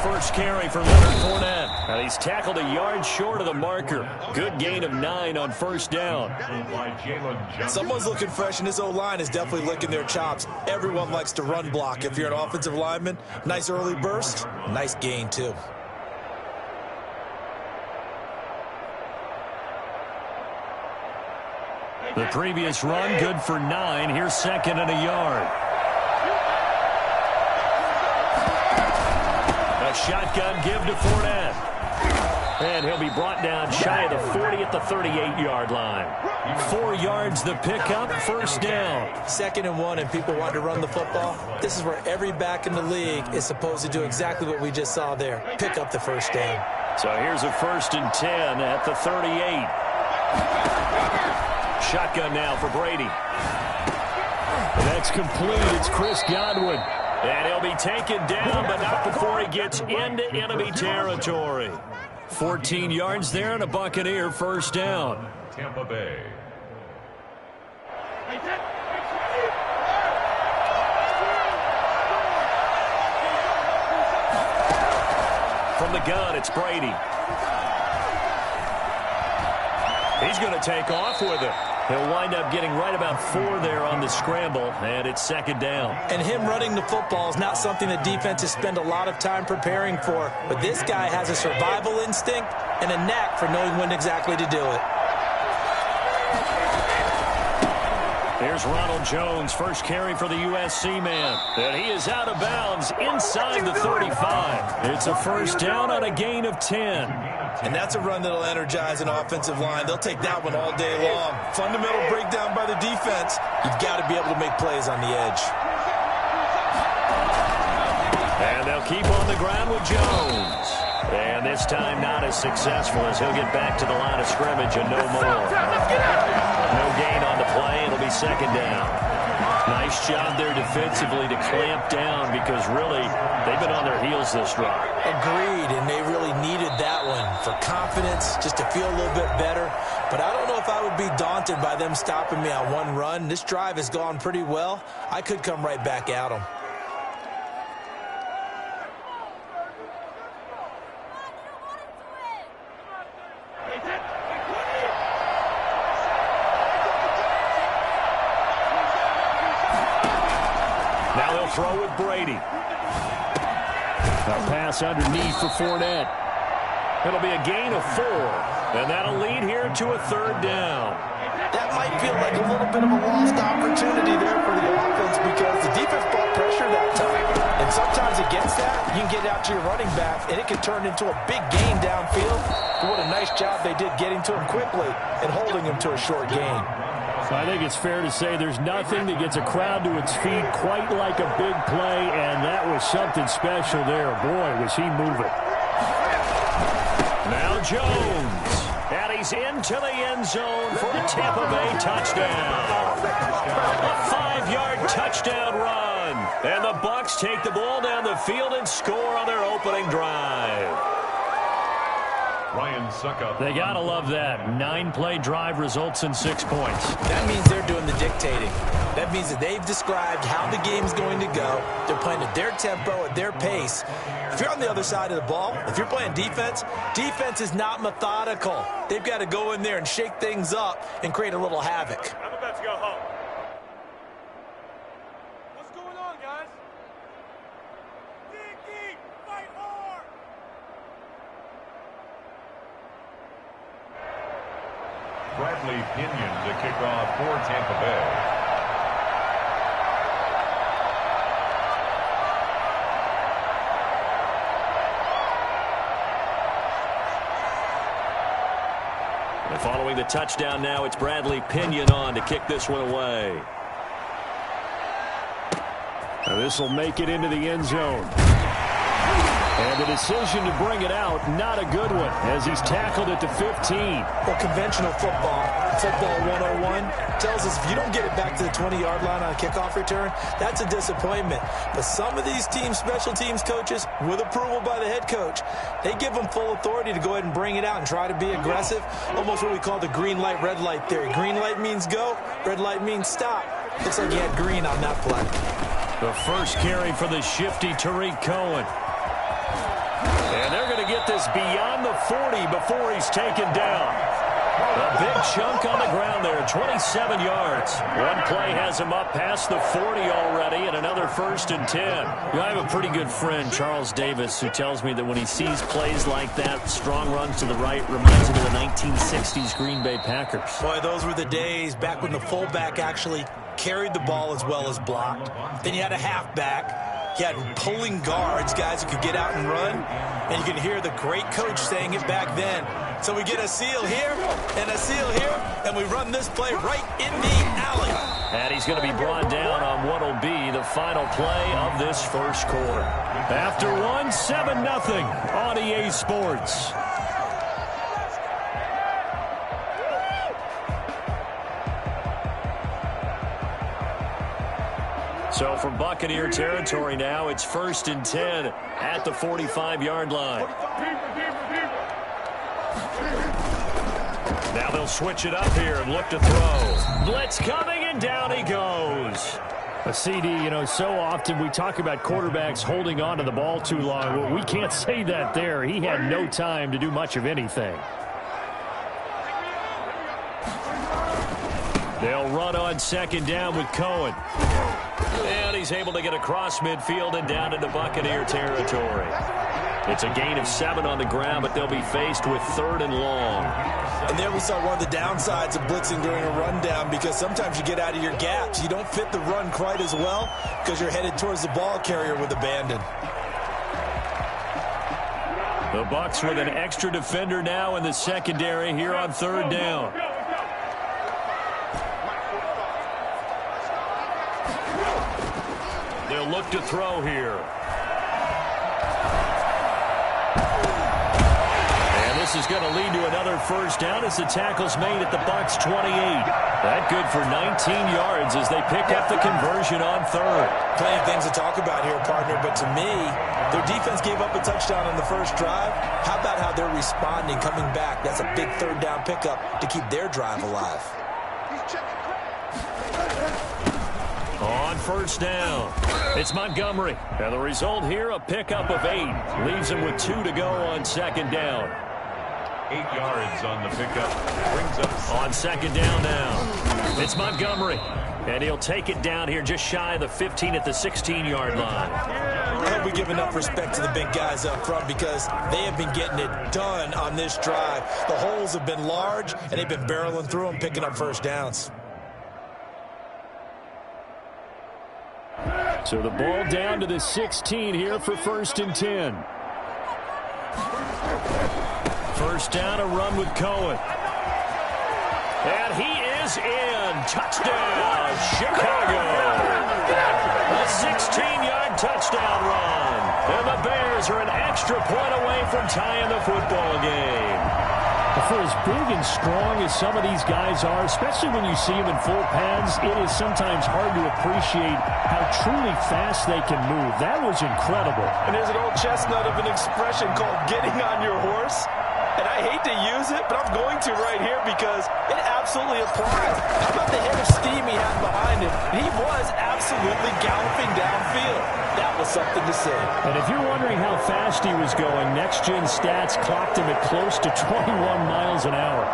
First carry for Leonard Fournette. And he's tackled a yard short of the marker. Good gain of 9 on first down. Someone's looking fresh, and this O-line is definitely licking their chops. Everyone likes to run block. If you're an offensive lineman, nice early burst, nice gain too. The previous run, good for 9. Here's second and a yard. Shotgun give to Fournette. And he'll be brought down shy of the 40 at the 38-yard line. 4 yards the pickup, first down. 2nd and 1, and people want to run the football. This is where every back in the league is supposed to do exactly what we just saw there. Pick up the first down. So here's a 1st and 10 at the 38. Shotgun now for Brady. And that's complete. It's Chris Godwin. And he'll be taken down, but not before he gets into enemy territory. 14 yards there and a Buccaneer first down. Tampa Bay. From the gun, it's Brady. He's going to take off with it. He'll wind up getting right about 4 there on the scramble, and it's 2nd down. And him running the football is not something that defenses spend a lot of time preparing for, but this guy has a survival instinct and a knack for knowing when exactly to do it. Here's Ronald Jones, first carry for the USC man. And he is out of bounds inside the 35. It's a first down on a gain of 10. And that's a run that'll energize an offensive line. They'll take that one all day long. Fundamental breakdown by the defense. You've got to be able to make plays on the edge. And they'll keep on the ground with Jones. And this time not as successful as he'll get back to the line of scrimmage and no more. No gain on the play. It'll be 2nd down. Nice job there defensively to clamp down because really they've been on their heels this drive. Agreed, and they really needed that one for confidence, just to feel a little bit better. But I don't know if I would be daunted by them stopping me on one run. This drive has gone pretty well. I could come right back at them. Now they'll throw with Brady. A pass underneath for Fournette. It'll be a gain of 4, and that'll lead here to a 3rd down. That might feel like a little bit of a lost opportunity there for the offense because the defense brought pressure that time. And sometimes against that, you can get out to your running back, and it can turn into a big gain downfield. But what a nice job they did getting to him quickly and holding him to a short gain. I think it's fair to say there's nothing that gets a crowd to its feet quite like a big play, and that was something special there. Boy, was he moving. Now Jones, and he's into the end zone for a Tampa Bay touchdown. A 5-yard touchdown run, and the Bucs take the ball down the field and score on their opening drive. Ryan Suckup. They got to love that. 9-play drive results in 6 points. That means they're doing the dictating. That means that they've described how the game's going to go. They're playing at their tempo, at their pace. If you're on the other side of the ball, if you're playing defense, defense is not methodical. They've got to go in there and shake things up and create a little havoc. I'm about to go home. What's going on, guys? Dig deep, fight hard. Bradley Pinion to kick off for Tampa Bay. Following Throwing the touchdown now, it's Bradley Pinion on to kick this one away. Now this will make it into the end zone. And the decision to bring it out, not a good one, as he's tackled at the 15. Well, conventional football 101, tells us if you don't get it back to the 20-yard line on a kickoff return, that's a disappointment. But some of these teams, special teams coaches, with approval by the head coach, they give them full authority to go ahead and bring it out and try to be aggressive, almost what we call the green light, red light theory. Green light means go, red light means stop. Looks like he had green on that play. The first carry for the shifty Tariq Cohen. And they're going to get this beyond the 40 before he's taken down. A big chunk on the ground there, 27 yards. One play has him up past the 40 already, and another 1st and 10. I have a pretty good friend, Charles Davis, who tells me that when he sees plays like that, strong runs to the right, reminds him of the 1960s Green Bay Packers. Boy, those were the days back when the fullback actually carried the ball as well as blocked. Then you had a halfback. You had pulling guards, guys who could get out and run. And you can hear the great coach saying it back then. So we get a seal here and a seal here, and we run this play right in the alley. And he's going to be brought down on what will be the final play of this first quarter. After one, 7-0 on EA Sports. So from Buccaneer territory now, it's 1st and 10 at the 45-yard line. Now they'll switch it up here and look to throw. Blitz coming, and down he goes. A CD, you know, so often we talk about quarterbacks holding on to the ball too long. Well, we can't say that there. He had no time to do much of anything. They'll run on 2nd down with Cohen. And he's able to get across midfield and down into Buccaneer territory. It's a gain of 7 on the ground, but they'll be faced with 3rd and long. And there we saw one of the downsides of blitzing during a rundown, because sometimes you get out of your gaps. You don't fit the run quite as well because you're headed towards the ball carrier with abandon. The Bucs with an extra defender now in the secondary here on 3rd down. They'll look to throw here. And this is going to lead to another 1st down as the tackle's made at the Bucs 28. That good for 19 yards as they pick up the conversion on 3rd. Plenty of things to talk about here, partner, but to me, their defense gave up a touchdown on the first drive. How about how they're responding, coming back? That's a big 3rd down pickup to keep their drive alive. On 1st down, it's Montgomery. And the result here, a pickup of 8. Leaves him with 2 to go on 2nd down. 8 yards on the pickup. Brings up on 2nd down now. It's Montgomery. And he'll take it down here just shy of the 15 at the 16-yard line. I hope we give enough respect to the big guys up front, because they have been getting it done on this drive. The holes have been large, and they've been barreling through them, picking up 1st downs. So the ball down to the 16 here for 1st and 10. 1st down, a run with Cohen. And he is in. Touchdown, Chicago. A 16-yard touchdown run. And the Bears are an extra point away from tying the football game. For as big and strong as some of these guys are, especially when you see them in full pads, it is sometimes hard to appreciate how truly fast they can move. That was incredible. And there's an old chestnut of an expression called getting on your horse. And I hate to use it, but I'm going to right here because it absolutely applies. How about the head of steam he had behind him? He was absolutely galloping downfield. That was something to say. And if you're wondering how fast he was going, Next Gen Stats clocked him at close to 21 miles an hour.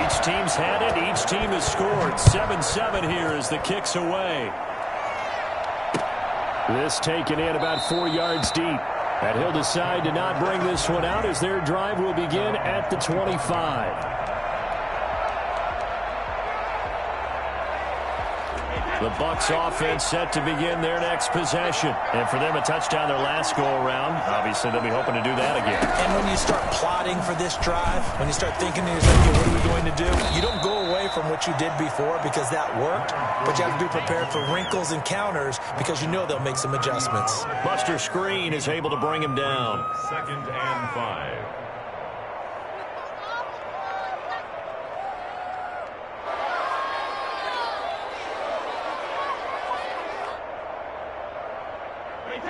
Each team's had it. Each team has scored. 7-7 here as the kick's away. This taken in about 4 yards deep. And he'll decide to not bring this one out as their drive will begin at the 25. The Bucs offense set to begin their next possession. And for them, a touchdown their last go-around. Obviously, they'll be hoping to do that again. And when you start plotting for this drive, when you start thinking to yourself, okay, what are we going to do? You don't go away from what you did before because that worked, but you have to be prepared for wrinkles and counters because you know they'll make some adjustments. Buster Screen is able to bring him down. 2nd and 5.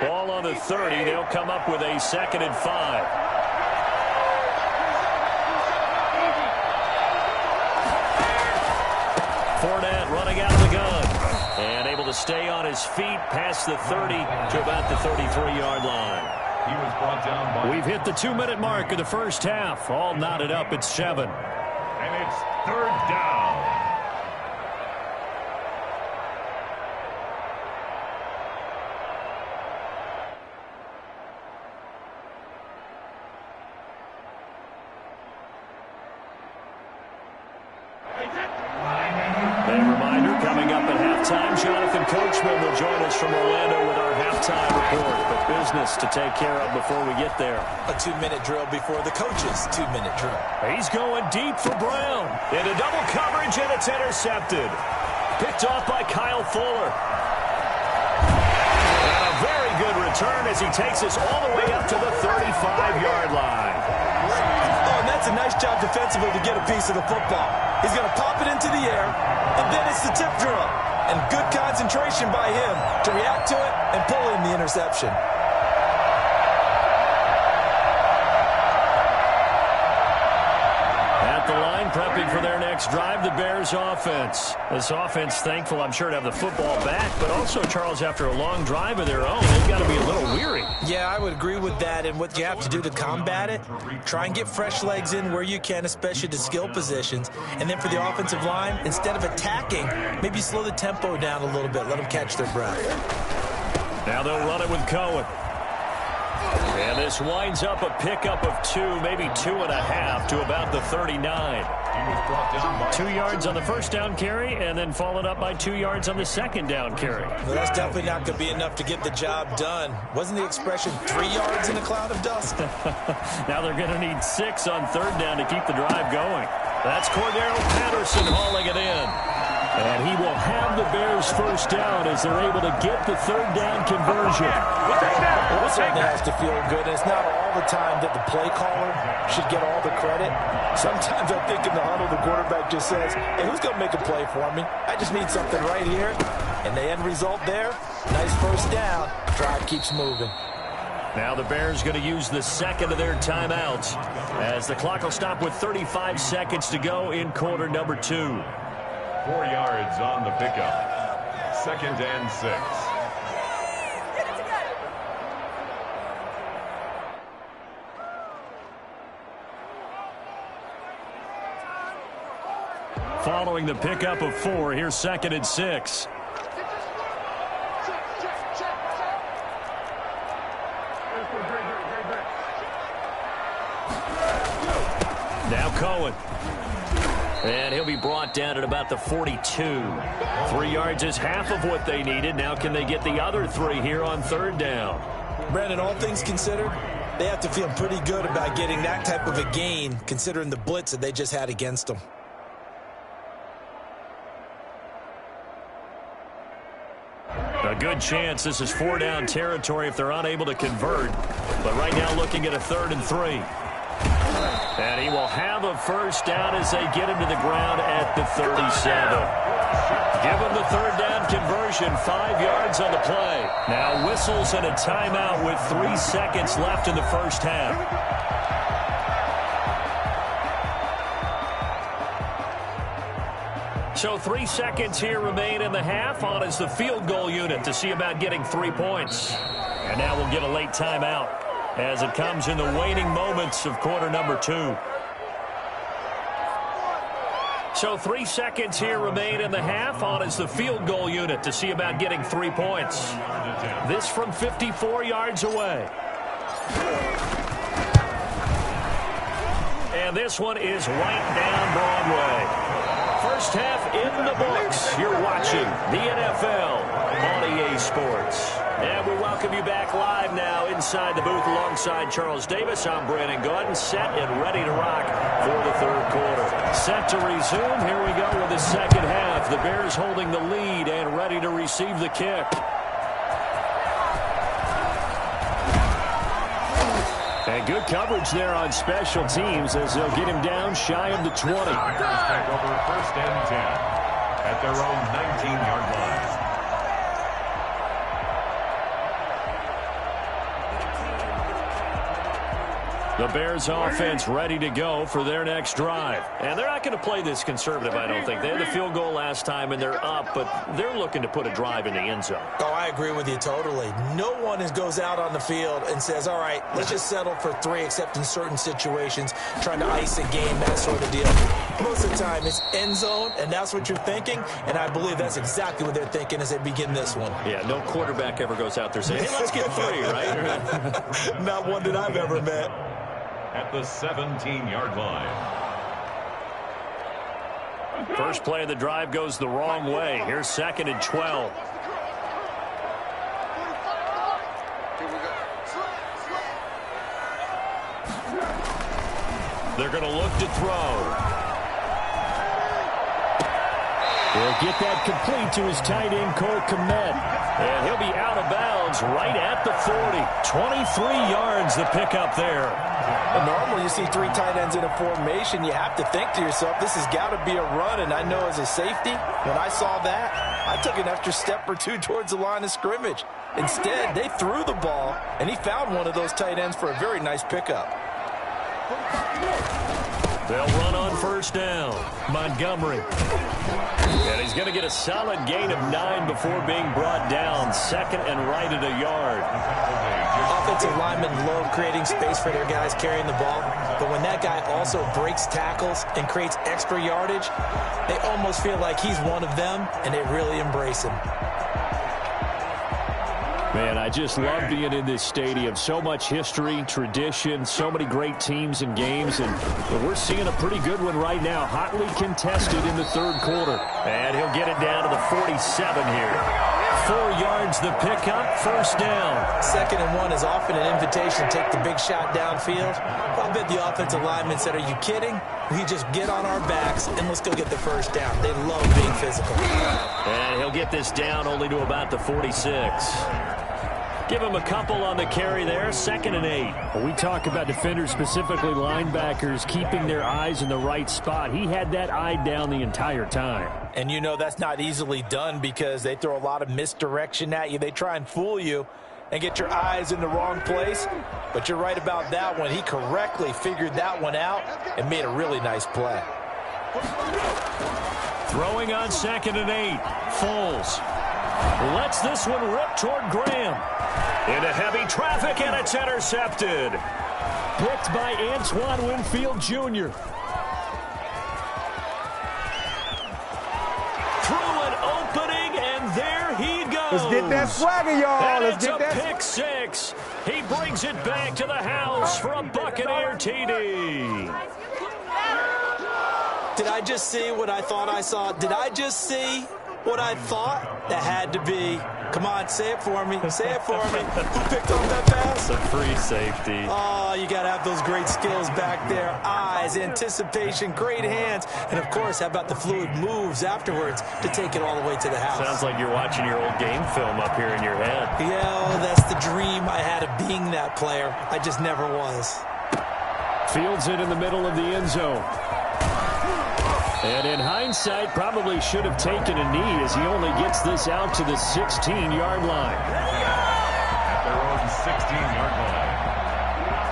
Ball on the 30. They'll come up with a 2nd and 5. Fournette running out of the gun. And able to stay on his feet past the 30 to about the 33-yard line. He was brought down by... We've hit the 2-minute mark of the first half. All knotted up at 7. And it's 3rd down. Jonathan Coachman will join us from Orlando with our halftime report. But business to take care of before we get there. A 2-minute drill before the coach's 2-minute drill. He's going deep for Brown. Into double coverage, and it's intercepted. Picked off by Kyle Fuller. And a very good return as he takes us all the way up to the 35-yard line. Oh, and that's a nice job defensively to get a piece of the football. He's going to pop it into the air, and then it's the tip drill. And good concentration by him to react to it and pull in the interception. At the line, prepping for their next drive, the Bears offense. This offense, thankful, I'm sure, to have the football back, but also, Charles, after a long drive of their own, they've got to be a little weary. Yeah, I would agree with that, and what you have to do to combat it, try and get fresh legs in where you can, especially to skill positions, and then for the offensive line, instead of attacking, maybe slow the tempo down a little bit, let them catch their breath. Now they'll run it with Cohen. And this winds up a pickup of 2, maybe 2.5 to about the 39. 2 yards on the first down carry, and then followed up by 2 yards on the second down carry. Well, that's definitely not going to be enough to get the job done. Wasn't the expression 3 yards in a cloud of dust? Now they're going to need 6 on third down to keep the drive going. That's Cordero Patterson hauling it in. And he will have the Bears first down as they're able to get the third down conversion. Well, it certainly has to feel good. And it's not all the time that the play caller should get all the credit. Sometimes I think in the huddle, the quarterback just says, hey, who's going to make a play for me? I just need something right here. And the end result there, nice first down. Drive keeps moving. Now the Bears going to use the second of their timeouts as the clock will stop with 35 seconds to go in quarter number 2. 4 yards on the pickup. 2nd and 6. Following the pickup of 4, here's 2nd and 6. Now Cohen. And he'll be brought down at about the 42. 3 yards is half of what they needed. Now can they get the other 3 here on third down? Brandon, all things considered, they have to feel pretty good about getting that type of a gain, considering the blitz that they just had against them. A good chance this is 4-down territory if they're unable to convert. But right now looking at a 3rd and 3. And he will have a first down as they get him to the ground at the 37. Give him the third down conversion, 5 yards on the play. Now whistles and a timeout with 3 seconds left in the first half. So 3 seconds here remain in the half. On is the field goal unit to see about getting 3 points. And now we'll get a late timeout as it comes in the waning moments of quarter number 2. So 3 seconds here remain in the half. On is the field goal unit to see about getting 3 points. This from 54 yards away. And this one is right down Broadway. First half in the books. You're watching the NFL on EA Sports. And we welcome you back live now inside the booth alongside Charles Davis. I'm Brandon Gaudin, set and ready to rock for the third quarter. Set to resume. Here we go with the second half. The Bears holding the lead and ready to receive the kick. And good coverage there on special teams as they'll get him down shy of the 20. Take over first and 10 at their own 19-yard line. The Bears offense ready to go for their next drive. And they're not going to play this conservative, I don't think. They had the field goal last time, and they're up, but they're looking to put a drive in the end zone. Oh, I agree with you totally. No one goes out on the field and says, all right, let's just settle for 3, except in certain situations, trying to ice a game, that sort of deal. Most of the time, it's end zone, and that's what you're thinking, and I believe that's exactly what they're thinking as they begin this one. Yeah, no quarterback ever goes out there saying, hey, let's get 3, right? Not one that I've ever met. At the 17-yard line. First play of the drive goes the wrong way. Here's 2nd and 12. They're going to look to throw. He'll get that complete to his tight end, Cole Kmet. And he'll be out of bounds right at the 40. 23 yards the pickup there. Normally, you see 3 tight ends in a formation, you have to think to yourself, this has got to be a run. And I know as a safety, when I saw that, I took an extra step or 2 towards the line of scrimmage. Instead, they threw the ball, and he found one of those tight ends for a very nice pickup. They'll run on first down. Montgomery. And he's going to get a solid gain of 9 before being brought down. 2nd and right at a yard. Offensive linemen love creating space for their guys carrying the ball. But when that guy also breaks tackles and creates extra yardage, they almost feel like he's one of them, and they really embrace him. Man, I just love being in this stadium. So much history, tradition, so many great teams and games, and we're seeing a pretty good one right now. Hotly contested in the third quarter. And he'll get it down to the 47 here. 4 yards the pickup, first down. 2nd and 1 is often an invitation to take the big shot downfield. I bet the offensive lineman said, are you kidding? We just get on our backs and let's go get the first down. They love being physical. And he'll get this down only to about the 46. Give him a couple on the carry there. 2nd and 8. When we talk about defenders, specifically linebackers, keeping their eyes in the right spot. He had that eye down the entire time. And you know that's not easily done because they throw a lot of misdirection at you. They try and fool you and get your eyes in the wrong place. But you're right about that one. He correctly figured that one out and made a really nice play. Throwing on 2nd and 8. Foles lets this one rip toward Graham. Into heavy traffic, and it's intercepted. Picked by Antoine Winfield Jr. Through an opening, and there he goes. Let's get that swagger, y'all. Let's get that. Pick 6. He brings it back to the house for a Buccaneer TD. Did I just see what I thought I saw? Did I just see what I thought? That had to be. Come on, say it for me. Say it for me. Who picked up that pass? It's a free safety. Oh, you got to have those great skills back there. Eyes, anticipation, great hands. And, of course, how about the fluid moves afterwards to take it all the way to the house? Sounds like you're watching your old game film up here in your head. Yeah, that's the dream I had of being that player. I just never was. Fields it in the middle of the end zone. And in hindsight, probably should have taken a knee as he only gets this out to the 16-yard line. At their own 16-yard line.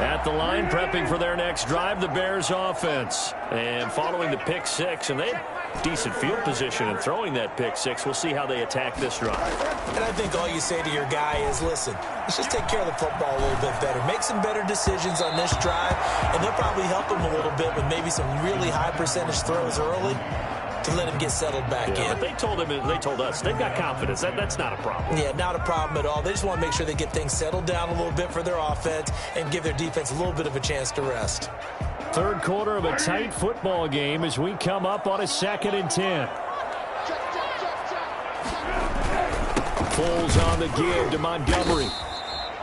At the line, prepping for their next drive, the Bears offense. And following the pick 6, and they have decent field position in throwing that pick 6. We'll see how they attack this drive. And I think all you say to your guy is, listen, let's just take care of the football a little bit better. Make some better decisions on this drive, and they'll probably help him a little bit with maybe some really high percentage throws early to let him get settled back in. But they told us, they've got confidence. That's not a problem. Yeah, not a problem at all. They just want to make sure they get things settled down a little bit for their offense and give their defense a little bit of a chance to rest. Third quarter of a tight football game as we come up on a 2nd and 10. Foles on the give to Montgomery.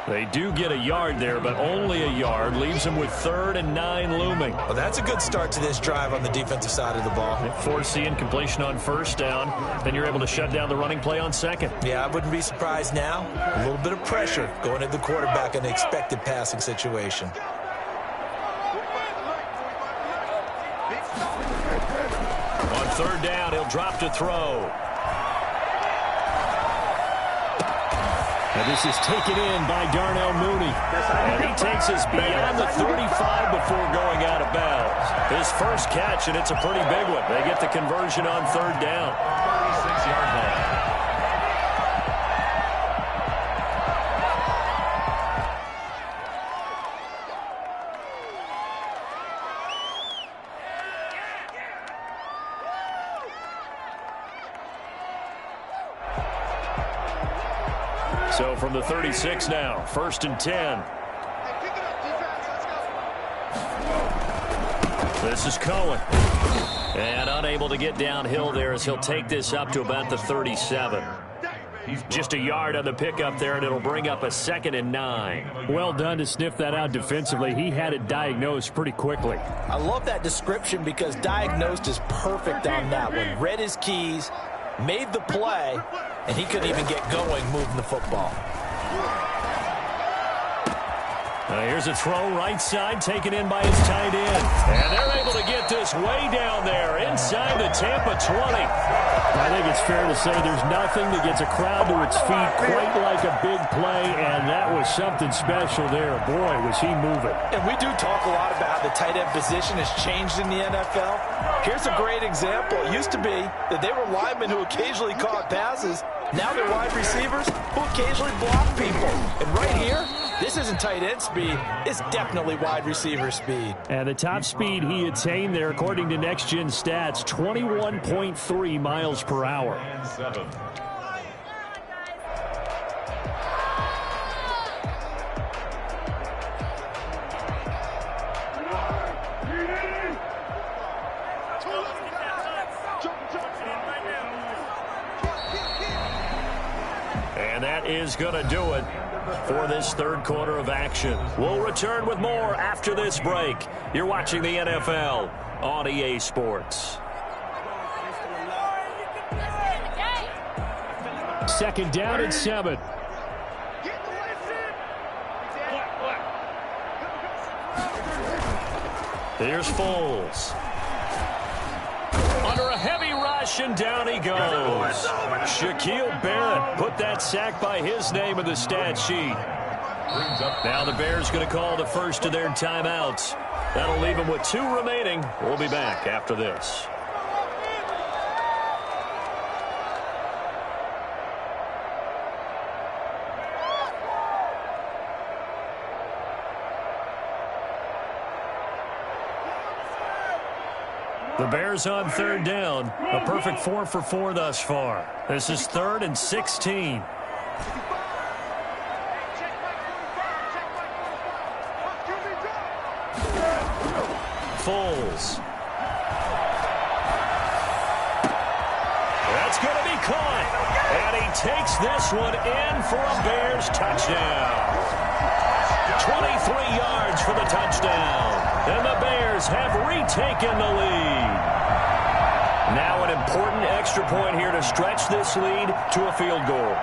They do get a yard there, but only a yard. Leaves them with 3rd and 9 looming. Well, that's a good start to this drive on the defensive side of the ball. Force the incompletion on 1st down. Then you're able to shut down the running play on 2nd. Yeah, I wouldn't be surprised now. A little bit of pressure going at the quarterback in an expected passing situation. On 3rd down, he'll drop to throw. And this is taken in by Darnell Mooney. And he takes us beyond the 35 before going out of bounds. His first catch, and it's a pretty big one. They get the conversion on 3rd down. 36-yard line. So from the 36 now, 1st and 10. This is Cohen. And unable to get downhill there as he'll take this up to about the 37. Just a yard on the pickup there, and it'll bring up a 2nd and 9. Well done to sniff that out defensively. He had it diagnosed pretty quickly. I love that description because diagnosed is perfect on that one. Read his keys, made the play, and he couldn't even get going moving the football. Here's a throw right side taken in by his tight end. And they're able to get this way down there inside the Tampa 20. I think it's fair to say there's nothing that gets a crowd to its feet quite like a big play, and that was something special there. Boy, was he moving. And we do talk a lot about how the tight end position has changed in the NFL. Here's a great example. It used to be that they were linemen who occasionally caught passes. Now they're wide receivers who occasionally block people. And right here, this isn't tight end speed. It's definitely wide receiver speed. And the top speed he attained there, according to Next Gen Stats, 21.3 miles per hour. And 7. And that is going to do it for this 3rd quarter of action. We'll return with more after this break. You're watching the NFL on EA Sports. 2nd down and 7. Here's Foles. Under a heavy rush, and down he goes. Shaquille Barrett put that sack by his name in the stat sheet. Now the Bears going to call the first of their timeouts. That'll leave them with 2 remaining. We'll be back after this. The Bears on 3rd down. A perfect 4 for 4 thus far. This is 3rd and 16. Foles. That's going to be caught. And he takes this one in for a Bears touchdown. 23 yards for the touchdown. And the Bears have retaken the lead. Now an important extra point here to stretch this lead to a field goal.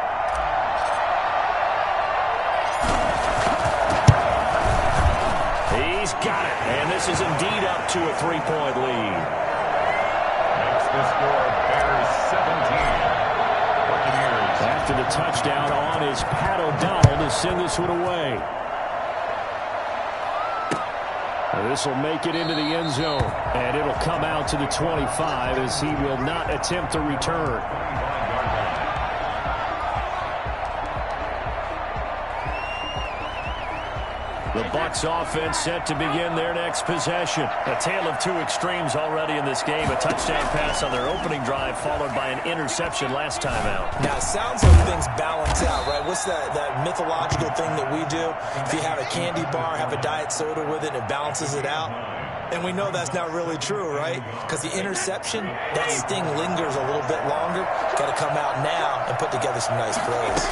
He's got it. And this is indeed up to a 3-point lead. Makes the score Bears 17. Buccaneers. After the touchdown on is Pat O'Donnell to send this one away. This will make it into the end zone, and it'll come out to the 25 as he will not attempt to return. The Bucs offense set to begin their next possession. A tale of 2 extremes already in this game. A touchdown pass on their opening drive followed by an interception last time out. Now, it sounds like things balance out, right? What's that mythological thing that we do? If you have a candy bar, have a diet soda with it, and it balances it out. And we know that's not really true, right? Because the interception, that sting lingers a little bit longer. Got to come out now and put together some nice plays.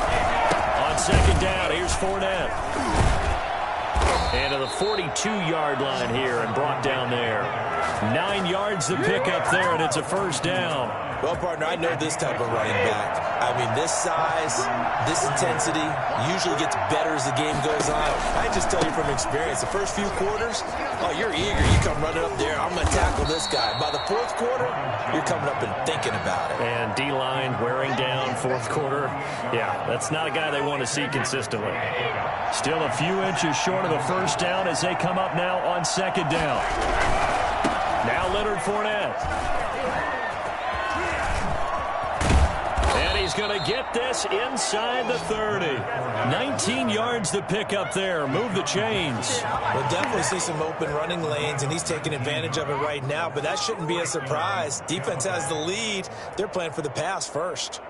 On second down, here's Fournette. And to the 42-yard line here and brought down there. 9 yards to pick up there, and it's a first down. Well, partner, I know this type of running back. I mean, this size, this intensity usually gets better as the game goes on. I just tell you from experience, the first few quarters, oh, you're eager. You come running up there, I'm going to tackle this guy. By the fourth quarter, you're coming up and thinking about it. And D-line wearing down fourth quarter. Yeah, that's not a guy they want to see consistently. Still a few inches short of the first down as they come up now on second down. Now Leonard Fournette. And he's going to get this inside the 30. 19 yards to pick up there. Move the chains. We'll definitely see some open running lanes, and he's taking advantage of it right now, but that shouldn't be a surprise. Defense has the lead. They're playing for the pass first.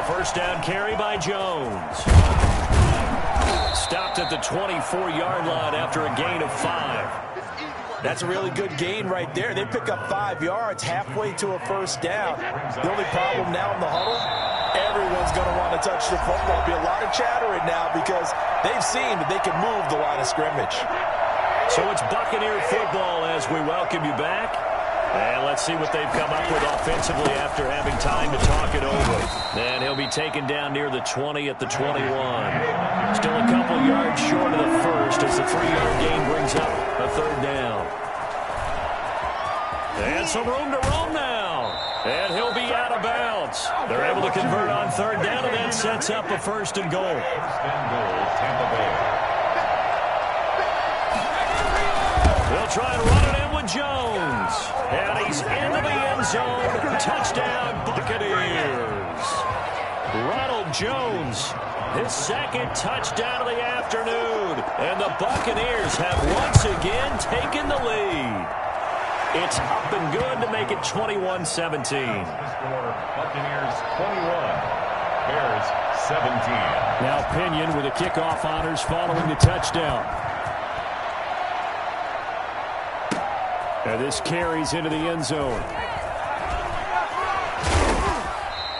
First down carry by Jones. Stopped at the 24-yard line after a gain of 5. That's a really good gain right there. They pick up 5 yards halfway to a first down. The only problem now in the huddle, everyone's going to want to touch the football. There'll be a lot of chattering now because they've seen that they can move the line of scrimmage. So it's Buccaneer football as we welcome you back. And let's see what they've come up with offensively after having time to talk it over. And he'll be taken down near the 20 at the 21. Still a couple yards short of the first as the 3-yard gain brings up a third down. And some room to roam now. And he'll be out of bounds. They're able to convert on third down, and that sets up a first and goal. Tampa Bay. They'll try and run it in with Jones. And he's into the end zone. Touchdown, Buccaneers. Ronald Jones, his second touchdown of the afternoon. And the Buccaneers have once again taken the lead. It's up and good to make it 21-17. Buccaneers 21, Bears 17. Now Pinion with the kickoff honors following the touchdown. And this carries into the end zone.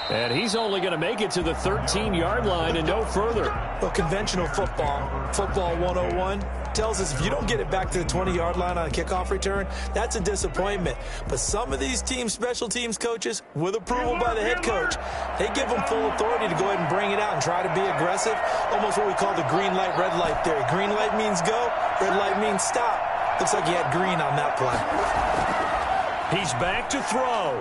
And he's only going to make it to the 13-yard line and no further. Well, conventional football 101, tells us if you don't get it back to the 20-yard line on a kickoff return, that's a disappointment. But some of these teams, special teams coaches, with approval by the head coach, they give them full authority to go ahead and bring it out and try to be aggressive. Almost what we call the green light, red light theory. Green light means go, red light means stop. Looks like he had green on that play. He's back to throw.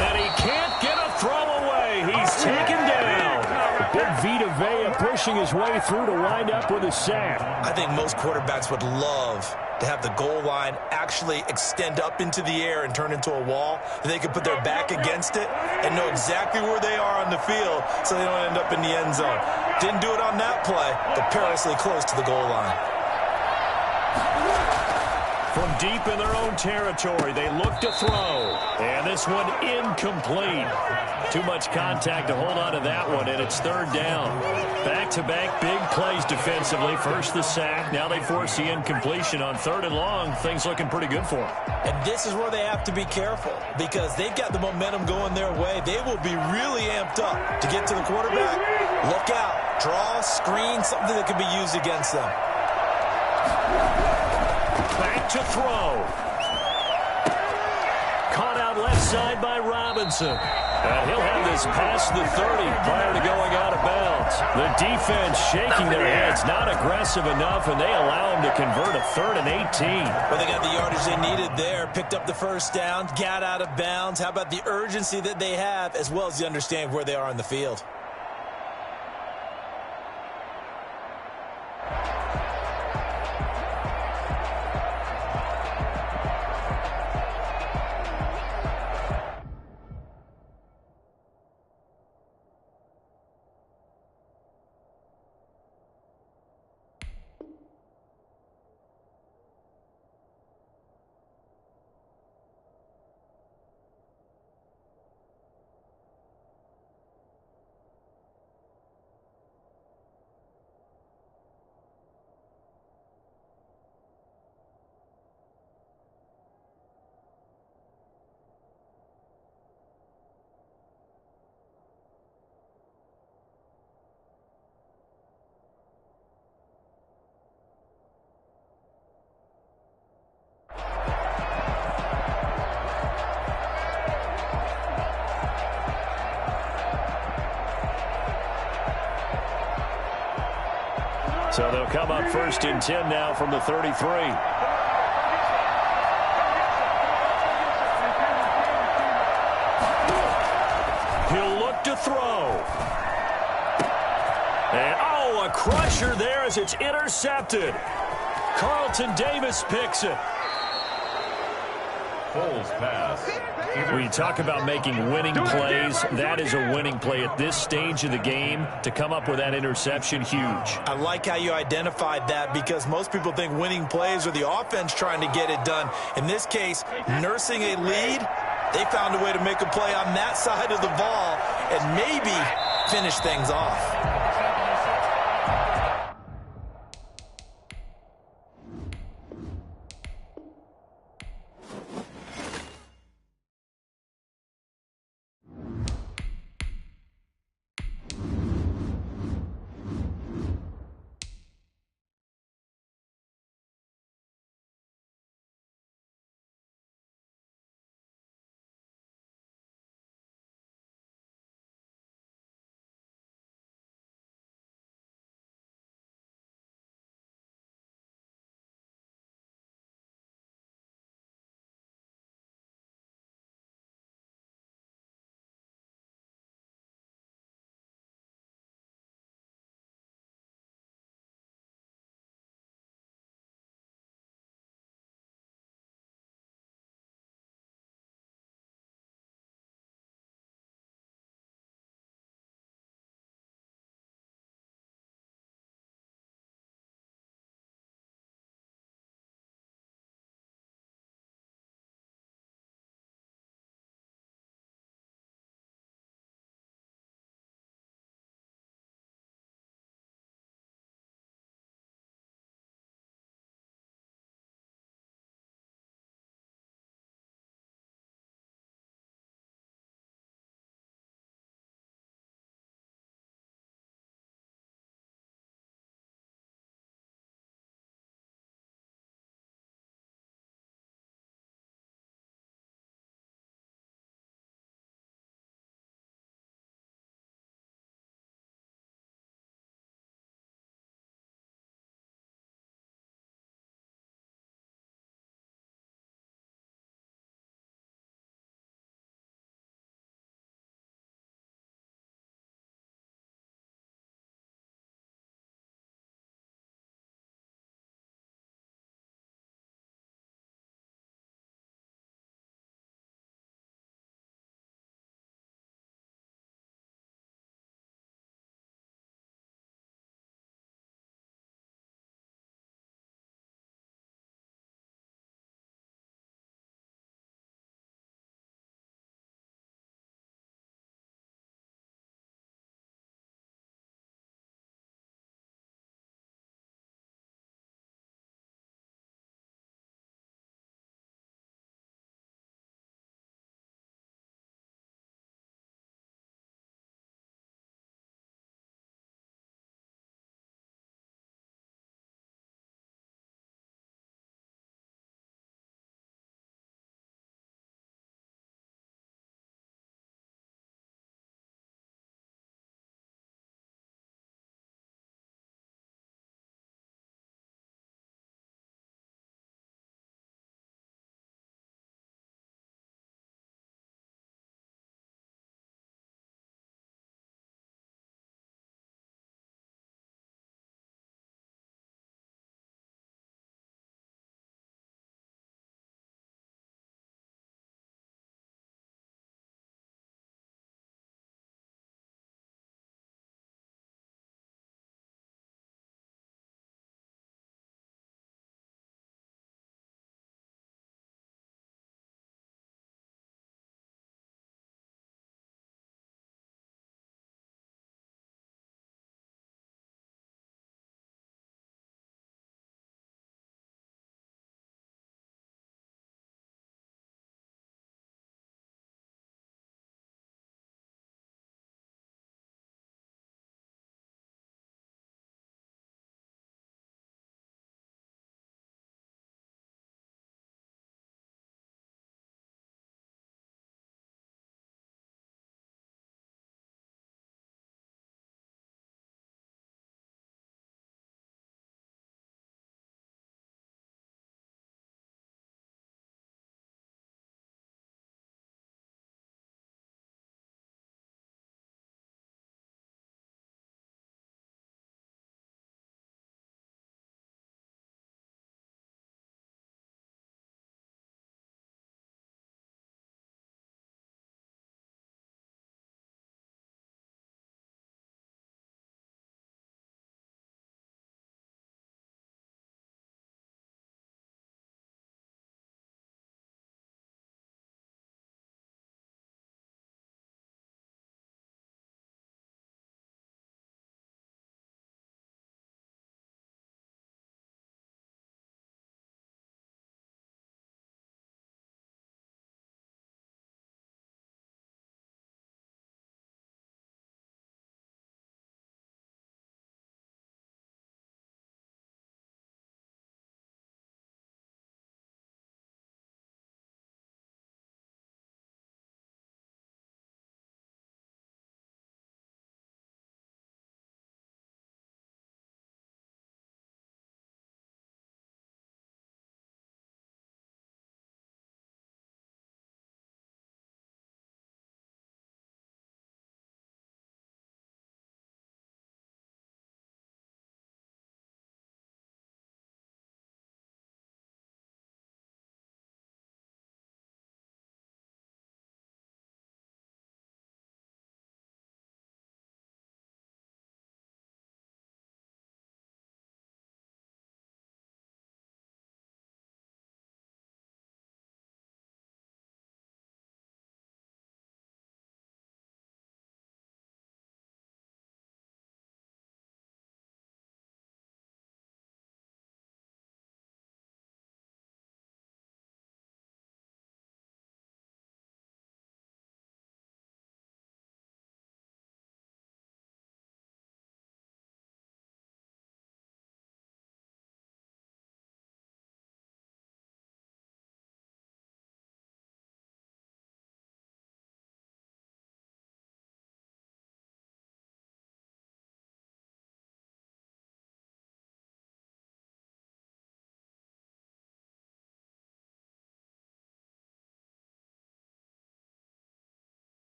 And he can't get a throw away. He's taken down. Big Vita Vea pushing his way through to wind up with a sack. I think most quarterbacks would love to have the goal line actually extend up into the air and turn into a wall, and they can put their back against it and know exactly where they are on the field so they don't end up in the end zone. Didn't do it on that play, but perilously close to the goal line. From deep in their own territory, they look to throw. And this one incomplete. Too much contact to hold on to that one, and it's third down. Back-to-back big plays defensively. First the sack, now they force the incompletion on third and long. Things looking pretty good for them. And this is where they have to be careful because they've got the momentum going their way. They will be really amped up to get to the quarterback. Look out. Draw, screen, something that can be used against them. Back to throw. Caught out left side by Robinson. And he'll have this past the 30 prior to going out of bounds. The defense shaking their heads, not aggressive enough, and they allow him to convert a 3rd and 18. Well, they got the yardage they needed there, picked up the first down, got out of bounds. How about the urgency that they have as well as the understanding where they are on the field? So they'll come up 1st and 10 now from the 33. He'll look to throw. And, oh, a crusher there as it's intercepted. Carlton Davis picks it. Foles pass. When you talk about making winning plays, that is a winning play at this stage of the game. To come up with that interception, huge. I like how you identified that because most people think winning plays are the offense trying to get it done. In this case, nursing a lead, they found a way to make a play on that side of the ball and maybe finish things off.